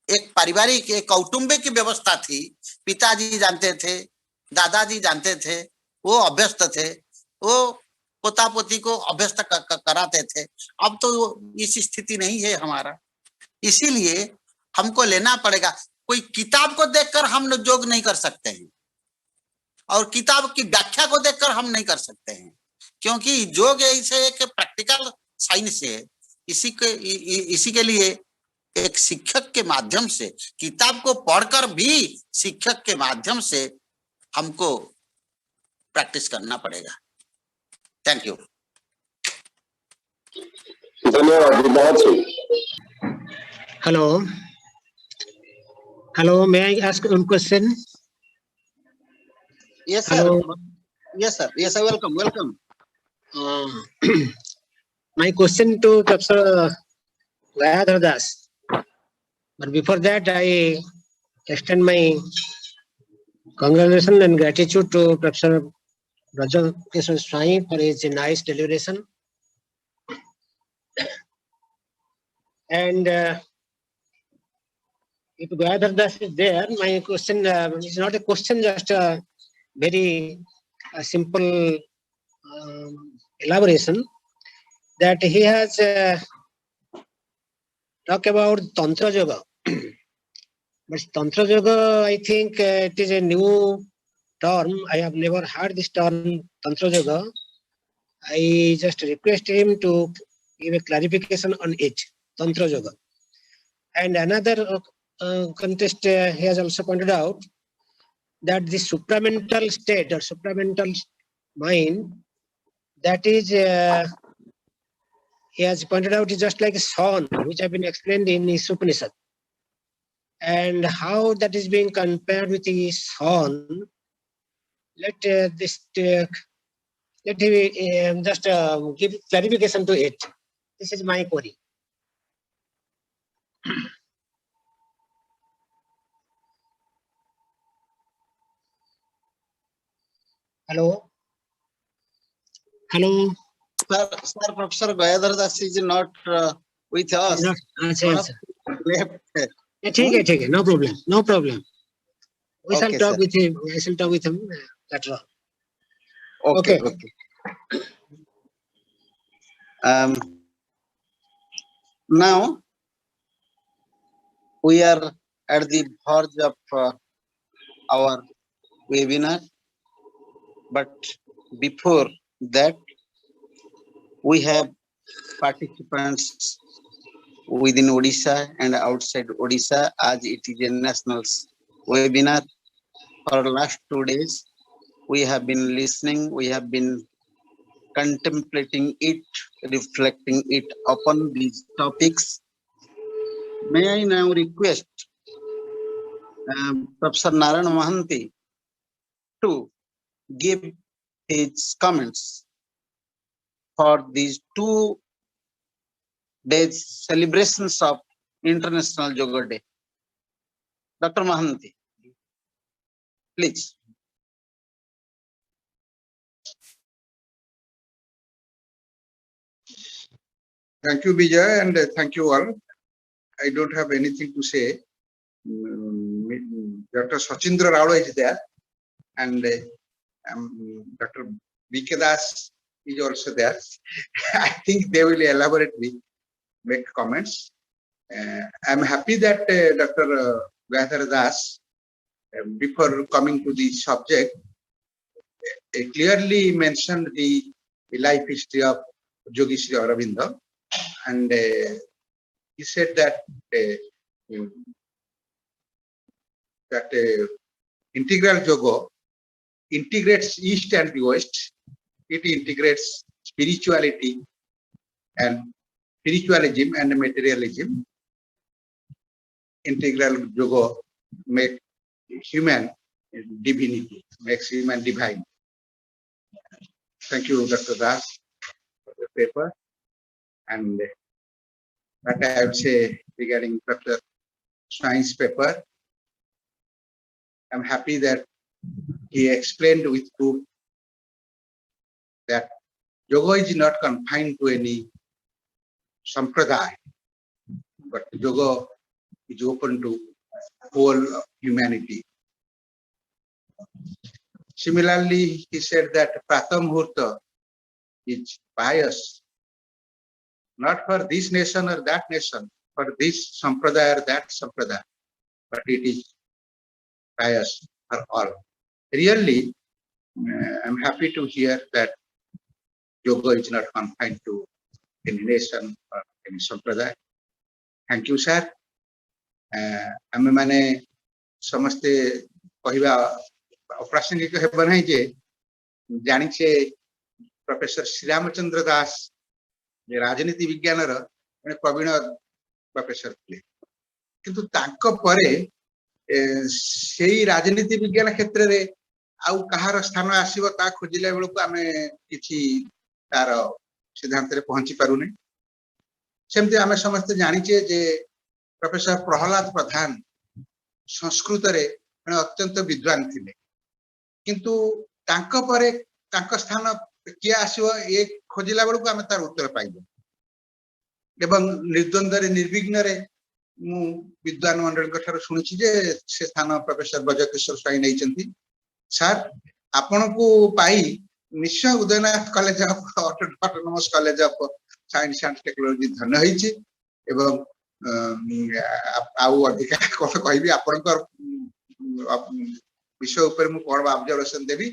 एक पारिवारिक, एक कौटुंबिक की व्यवस्था थी। पिताजी जानते थे, दादाजी जानते थे, वो अभ्यस्त थे, वो पोता पोती को अभ्यस्त कराते थे। अब तो इस स्थिति नहीं है हमारा, इसीलिए हमको लेना पड़ेगा। कोई किताब को देखकर हम लोग योग नहीं कर सकते हैं और किताब की व्याख्या को देखकर हम नहीं कर सकते हैं, क्योंकि योग ऐसे एक प्रैक्टिकल साइंस है। इसी के लिए एक शिक्षक के माध्यम से, किताब को पढ़कर भी शिक्षक के माध्यम से हमको प्रैक्टिस करना पड़ेगा। Thank you. धन्यवाद, बहुत सही। Hello, may I ask one question? Yes, sir. Hello. Yes, sir. Yes, sir. Welcome. My question to Professor Gayadhar Das. But before that, I extend my congratulations and gratitude to Professor Rajakeshwar Swami for his nice deliberation. And if Gayadhar Das is there, my question is not a question, just a very simple elaboration that he has talked about Tantra Yoga. But Tantra Yoga, I think it is a new term. I have never heard this term, Tantra Yoga. I just request him to give a clarification on it, Tantra Yoga. And another contest, he has also pointed out that the supramental state or supramental mind, that is, he has pointed out, is just like a sun, which have been explained in his Upanishad. And how that is being compared with the sun, let this let me just give clarification to it. This is my query. Hello. Hello. Sir, Professor Gayadhar Das is not with us. अच्छा, One अच्छा. of left. ठीक है, no problem, no problem. We shall Okay, talk sir. with him. I shall talk with him later on. Okay. Okay. Okay. Now we are at the verge of our webinar, but before that, we have participants within Odisha and outside Odisha, as it is a national webinar. For the last 2 days, we have been listening, we have been contemplating it, reflecting it upon these topics. May I now request Professor Narayan Mohanty to give his comments for these 2 days celebrations of International Yoga Day. Dr. Mohanty, please. Thank you, Vijay, and thank you all. I don't have anything to say. Dr. Sachindra Rao is there, and Dr. V.K. Das is also there. I think they will elaborately make comments. I'm happy that Dr. Gayadhar Das, before coming to the subject, clearly mentioned the life history of Yogi Sri Aurobindo, and he said that integral yoga integrates East and the West. It integrates spirituality and spiritualism and materialism. Integral yoga makes human divinity, makes human divine. Thank you, Dr. Das, for the paper. And what I would say regarding Dr. Swain's paper, I'm happy that he explained with proof that yoga is not confined to any sampradaya, but yoga is open to whole of humanity. Similarly, he said that Pratham Murta is pious, not for this nation or that nation, for this sampradaya or that sampradaya, but it is pious for all. Really, I'm happy to hear that yoga is not confined to any nation or any sampradaya. Thank you, sir. ଆମେ ମାନେ ସମସ୍ତେ କହିବା ଅପ୍ରାସଙ୍ଗିକ ହେବ ନାହିଁ ଯେ ଜାଣିଛେ ପ୍ରଫେସର ଶ୍ରୀରାମଚନ୍ଦ୍ର ଦାସ ରାଜନୀତି ବିଜ୍ଞାନର ଜଣେ ପ୍ରବୀଣ ପ୍ରଫେସର ଥିଲେ, କିନ୍ତୁ ତାଙ୍କ ପରେ ସେଇ ରାଜନୀତି ବିଜ୍ଞାନ କ୍ଷେତ୍ରରେ ଆଉ କାହାର ସ୍ଥାନ ଆସିବ ତା ଖୋଜିଲା ବେଳକୁ ଆମେ କିଛି ତାର ସିଦ୍ଧାନ୍ତରେ ପହଞ୍ଚି ପାରୁନି। ସେମିତି ଆମେ ସମସ୍ତେ ଜାଣିଛେ ଯେ ପ୍ରଫେସର ପ୍ରହଲ୍ଲାଦ ପ୍ରଧାନ ସଂସ୍କୃତରେ ଜଣେ ଅତ୍ୟନ୍ତ ବିଦ୍ୱାନ ଥିଲେ, କିନ୍ତୁ ତାଙ୍କ ପରେ ତାଙ୍କ ସ୍ଥାନ କିଏ ଆସିବ ଏ ଖୋଜିଲା ବେଳକୁ ଆମେ ତାର ଉତ୍ତର ପାଇବୁ। ଏବଂ ନିର୍ଦ୍ୱନ୍ଦ୍ୱରେ ନିର୍ବିଘ୍ନରେ ମୁଁ ବିଦ୍ୱାନ ମଣ୍ଡଳୀଙ୍କ ଠାରୁ ଶୁଣିଛି ଯେ ସେ ସ୍ଥାନ ପ୍ରଫେସର ବ୍ରଜକିଶୋର ସ୍ୱାଇଁ ନେଇଛନ୍ତି। ସାର୍, ଆପଣଙ୍କୁ ପାଇ ନିଶ୍ଚୟ Udayanath college of autonomous college of science and technology ଧନ୍ୟ ହେଇଛି। ଏବଂ ଆଉ ଅଧିକା କଣ କହିବି, ଆପଣଙ୍କ ବିଷୟ ଉପରେ ମୁଁ କଣ ଅବଜରଭେସନ ଦେବି।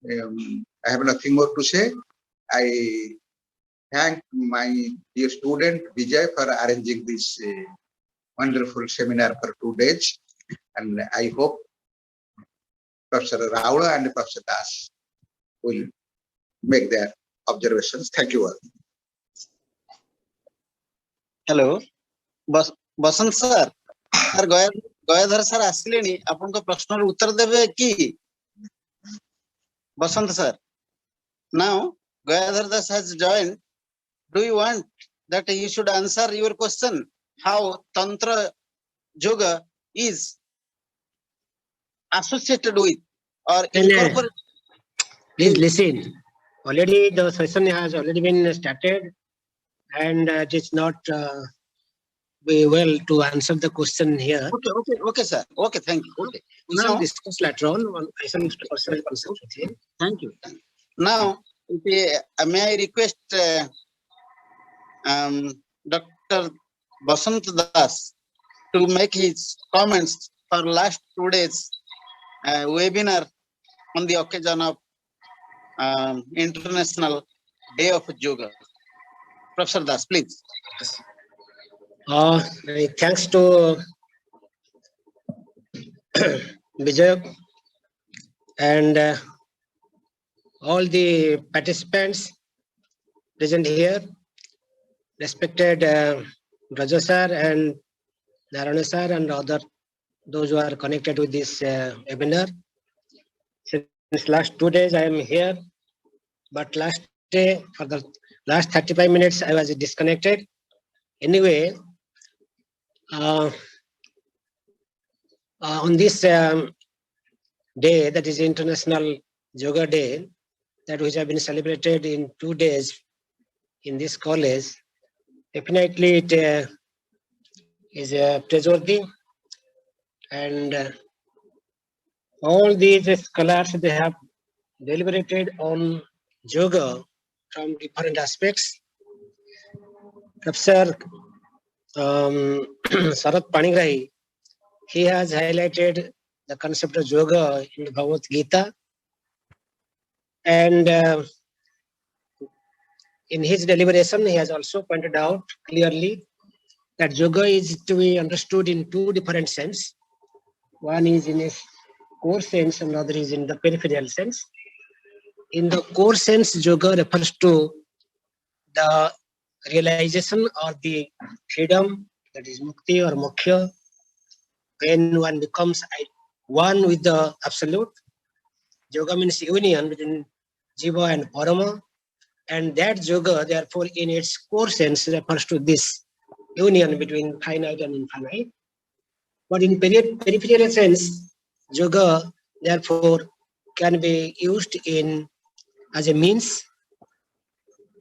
I have nothing more to say. I thank my dear student Vijay for arranging this wonderful seminar for 2 days, and I hope Professor Rao and Professor Das will make their observations. Thank you all. Hello, Basant sir, sir Gayadhar sir आसिलेनी, आपन को प्रश्न उत्तर देबे की? Basant sir, Now, Gayadhar Das has joined. Do you want that you should answer your question? How Tantra Yoga is associated with or incorporated? Please listen. Already the session has already been started, and it is not be well to answer the question here. Okay, sir. Okay, thank you. Okay. We shall Now, discuss later on. I shall personal consult with him. thank you. Now, may I request Dr. Basant Das to make his comments for last 2 days webinar on the occasion of International Day of Yoga. Professor Das, please. Thanks to Vijay and all the participants present here, respected Raja sir and Narayana sir and those who are connected with this webinar. Since last 2 days I am here, but last day for the last 35 minutes I was disconnected. Anyway, on this day, that is International Yoga Day, that which have been celebrated in 2 days in this college, definitely it is praiseworthy, and all these scholars, they have deliberated on yoga from different aspects. Professor Sarath Panigrahi, he has highlighted the concept of yoga in the Bhagavad Gita, and in his deliberation he has also pointed out clearly that yoga is to be understood in 2 different senses. One is in a core sense and other is in the peripheral sense. In the core sense, yoga refers to the realization or the freedom, that is mukti or moksha, when one becomes one with the absolute. Yoga means union between jiva and parama, and that yoga therefore in its core sense refers to this union between finite and infinite. But in peripheral sense, yoga therefore can be used as a means,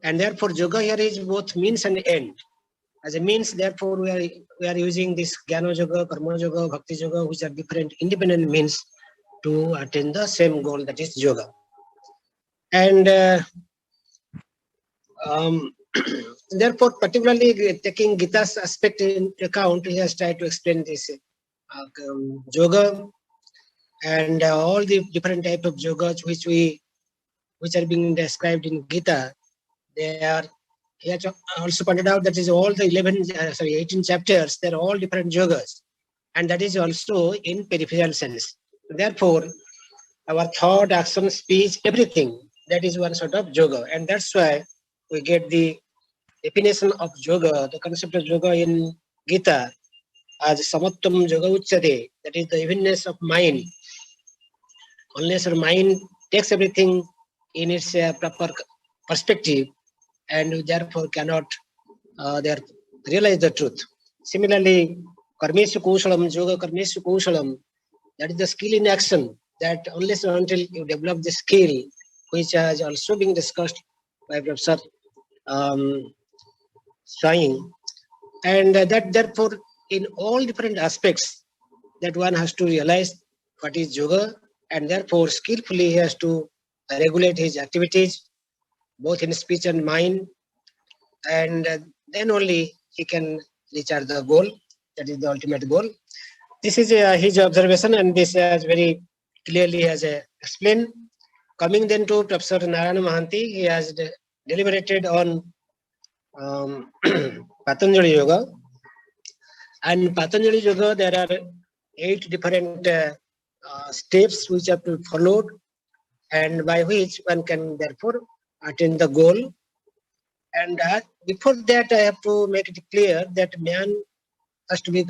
and therefore yoga here is both means and end. As a means, therefore we are using this jnana yoga, karma yoga, bhakti yoga, which are different independent means to attain the same goal, that is yoga. And therefore, particularly taking Gita's aspect into account, he has tried to explain this yoga and all the different type of yogas which are being described in Gita. He has also pointed out that is all the 18 chapters, they're all different yogas, and that is also in peripheral sense. Therefore, our thought, action, speech, everything, that is one sort of yoga, and that's why we get the definition of yoga, the concept of yoga in Gita as samattam yoga uchyate, that is the evenness of mind. Unless your mind takes everything in its proper perspective, and therefore cannot realize the truth. Similarly, karmeshu kushalam, yoga karmeshu kushalam, that is the skill in action, that unless or until you develop the skill, which has also been discussed by Professor Swaying, and that therefore in all different aspects that one has to realize what is yoga, and therefore skillfully he has to regulate his activities both in speech and mind, and then only he can reach out the goal, that is the ultimate goal. This is his observation, and this has very clearly has explained. Coming then to Professor Narayana Mahanti, he has deliberated on Patanjali Yoga. And Patanjali Yoga, there are 8 different steps which have to be followed, and by which one can therefore attain the goal. And before that, I have to make it clear that man must be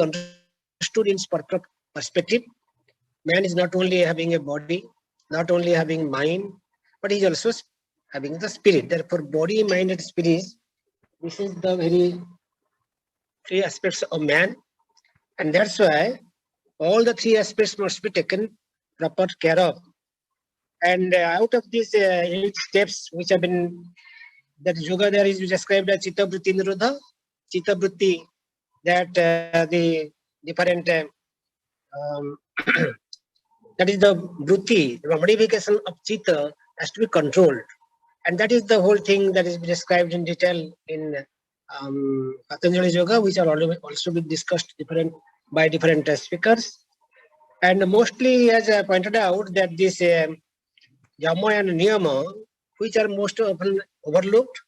understood in proper perspective. Man is not only having a body, not only having mind, but he is also having the spirit. Therefore, body, mind, and spirit, this is the very three aspects of man, and that's why all the three aspects must be taken proper care of. And out of these 8 steps which have been, that yoga there is described as Chitta Vritti Nirodha, Chitta Vritti, that the different, that is the Vritti, the modification of Chitta has to be controlled. And that is the whole thing that is described in detail in Patanjali Yoga, which are also been discussed by different speakers. And mostly, as I pointed out, that this Yama and Niyama, which are most often overlooked,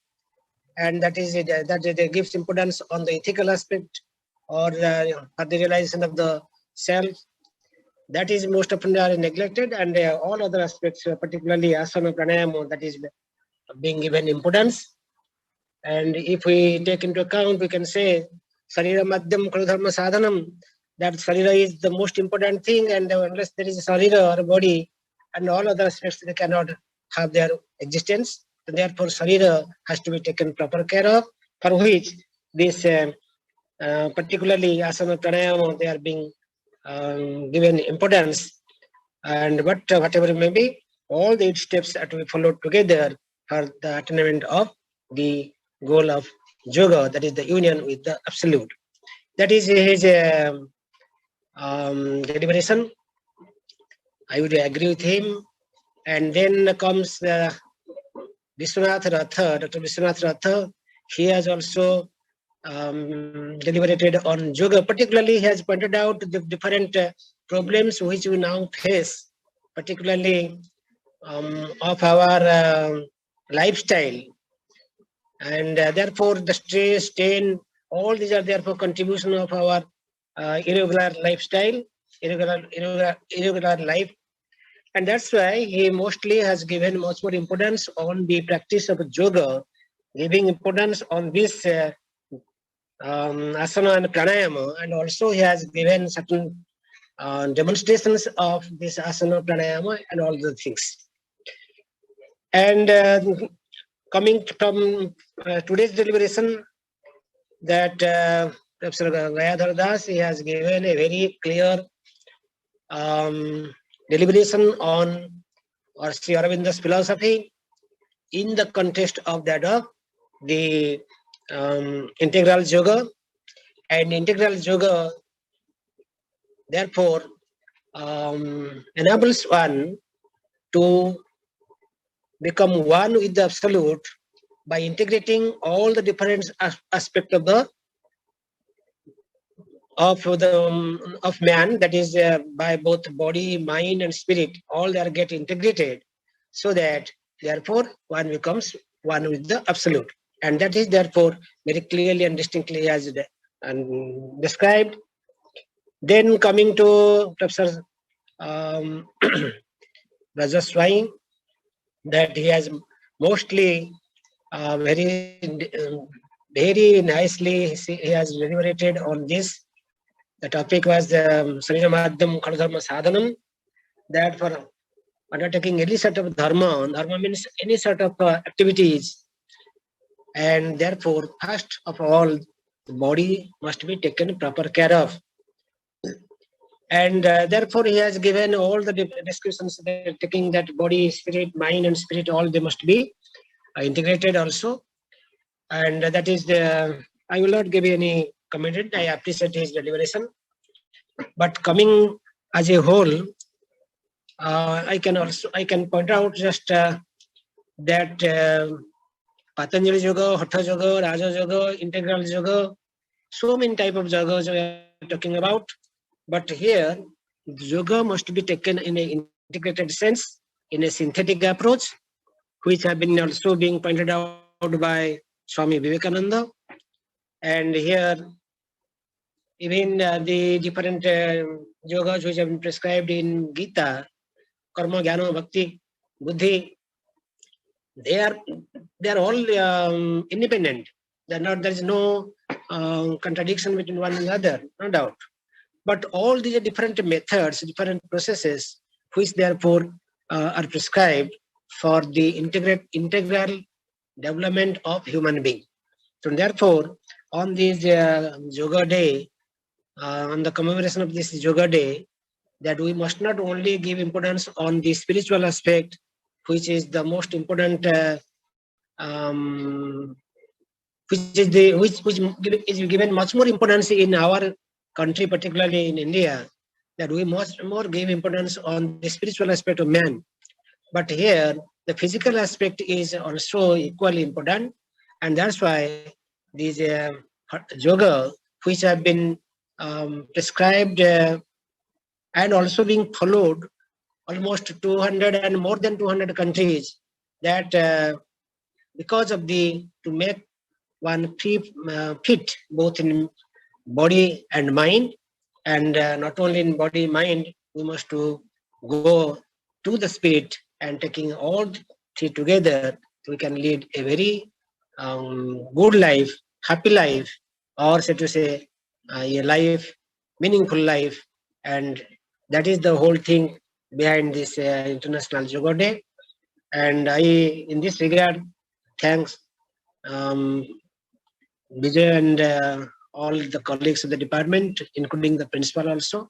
and that is that it gives importance on the ethical aspect or the realization of the self. That is most often are neglected, and all other aspects, particularly asana pranayama, that is being given importance. And if we take into account, we can say Sarira Madhyam Kala Dharma Sadhanam, that Sarira is the most important thing, and unless there is a Sarira or a body, and all other aspects, they cannot have their existence. And therefore, Sarira has to be taken proper care of, for which this particularly asana pranayama, they are being given importance. And but whatever it may be, all the 8 steps are to be followed together for the attainment of the goal of yoga, that is the union with the absolute. That is his deliberation. I would agree with him. And then comes Vishwanath Ratha, Dr. Vishwanath Ratha. He has also deliberated on yoga. Particularly, he has pointed out the different problems which we now face, particularly of our lifestyle. And therefore, the stress, strain, all these are therefore contribution of our irregular lifestyle, irregular life. And that's why he mostly has given much more importance on the practice of yoga, giving importance on this asana and pranayama, and also he has given certain demonstrations of this asana, pranayama, and all the things. And coming from today's deliberation, that Professor Gayadhar Das, he has given a very clear deliberation on or Sri Aurobindo's philosophy in the context of that of the integral yoga. And integral yoga therefore enables one to become one with the absolute by integrating all the different aspects of the of man, that is by both body, mind, and spirit, all they are get integrated, so that therefore one becomes one with the absolute. And that is therefore very clearly and distinctly as described. Then coming to Professor Rajaswami, that he has mostly very nicely he has deliberated on this. The topic was Sarira Madhyam Kala Dharma Sadhanam, that for undertaking any sort of dharma means any sort of activities, and therefore first of all the body must be taken proper care of. And therefore he has given all the descriptions, taking that body, spirit, mind, and spirit, all they must be integrated also. And that is the, I will not give any comment. I appreciate his deliberation. But coming as a whole, I can point out just that Patanjali Yoga, Hatha Yoga, Raja Yoga, Integral Yoga, so many type of yogas we are talking about. But here, yoga must be taken in an integrated sense, in a synthetic approach, which have been also being pointed out by Swami Vivekananda. And here, even the different yogas which have been prescribed in Gita, Karma, Jnana, Bhakti, Buddhi, they are all independent. There is no contradiction between one another, no doubt. But all these different methods, different processes, which therefore are prescribed, for the integral development of human being. So therefore, on this Yoga Day, on the commemoration of this Yoga Day, that we must not only give importance on the spiritual aspect, which is the most important, which is given much more importance in our country, particularly in India, that we must more give importance on the spiritual aspect of man. But here, the physical aspect is also equally important, and that's why these yoga, which have been prescribed and also being followed almost 200 and more than 200 countries, that because of to make one fit both in body and mind, and not only in body mind, we must to go to the spirit, and taking all three together, we can lead a very good life, happy life, or so to say a life, meaningful life. And that is the whole thing behind this International Yoga Day. And I, in this regard, thanks Vijay and all the colleagues of the department, including the principal also,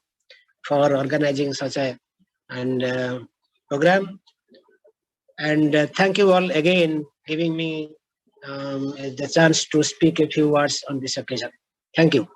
for organizing such a program. And thank you all again, giving me the chance to speak a few words on this occasion. Thank you.